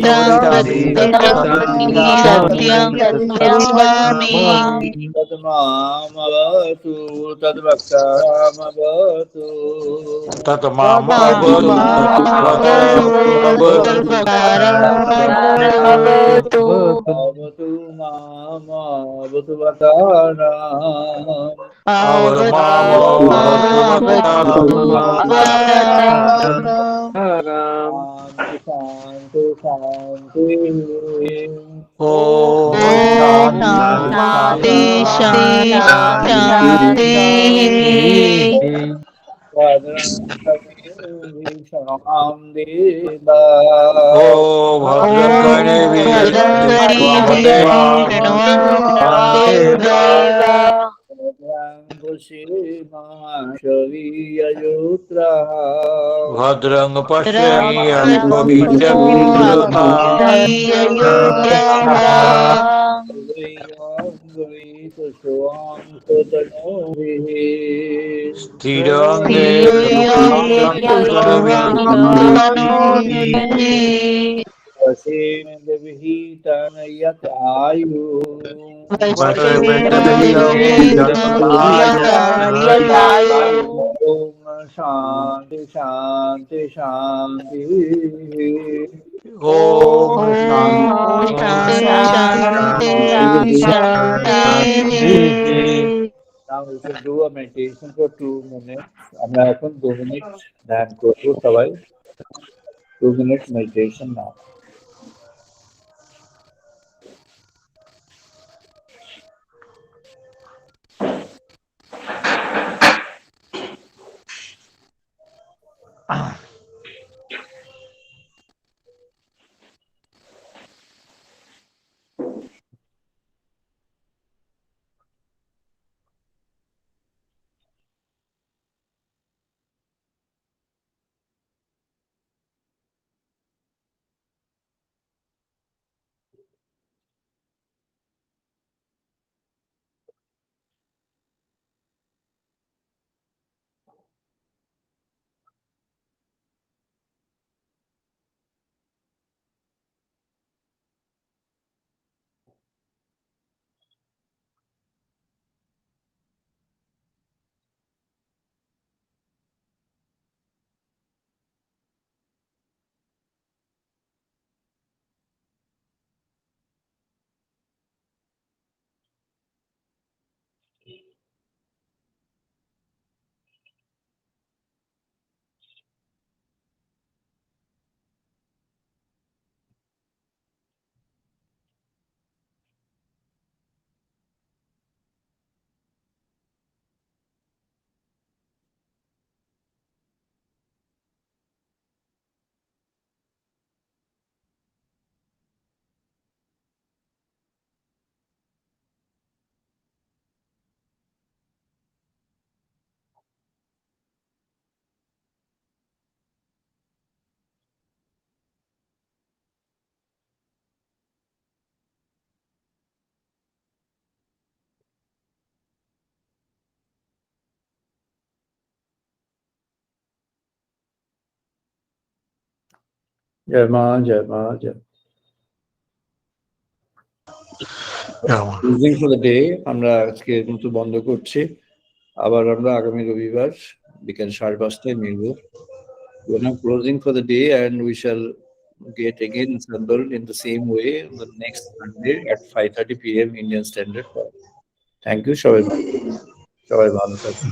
Tatmam avatu tadvaktaram avatu. Tatamama Avatu mama avatu vakaram. Shanti Shanti Shanti. Om Shanti Shanam Deva. Oh, Bhadrakane Vishnuamdeva Bhadrang Pashyami Bhavishyamitra Sthirange Vasim Devihitan Yat Ayu. Shanti Shanti Shanti. Om Shanti Shanti Shanti Shanti. Now we can do a meditation for 2 minutes. আমরা এখন 2 minute ধ্যান করবো সবাই। 2 minute meditation now. জয় মা জয় মা জয়। Closing for the day আমরা আজকে কিন্তু বন্ধ করছি। আবার আমরা আগামী রবিবার বিকেল 5:30টায় মিলবো। We are now closing for the day and we shall get again assembled in the same way the next Sunday at 5:30 p.m. Indian Standard Time. Thank you সবাই সবাই ভালো থাকুন।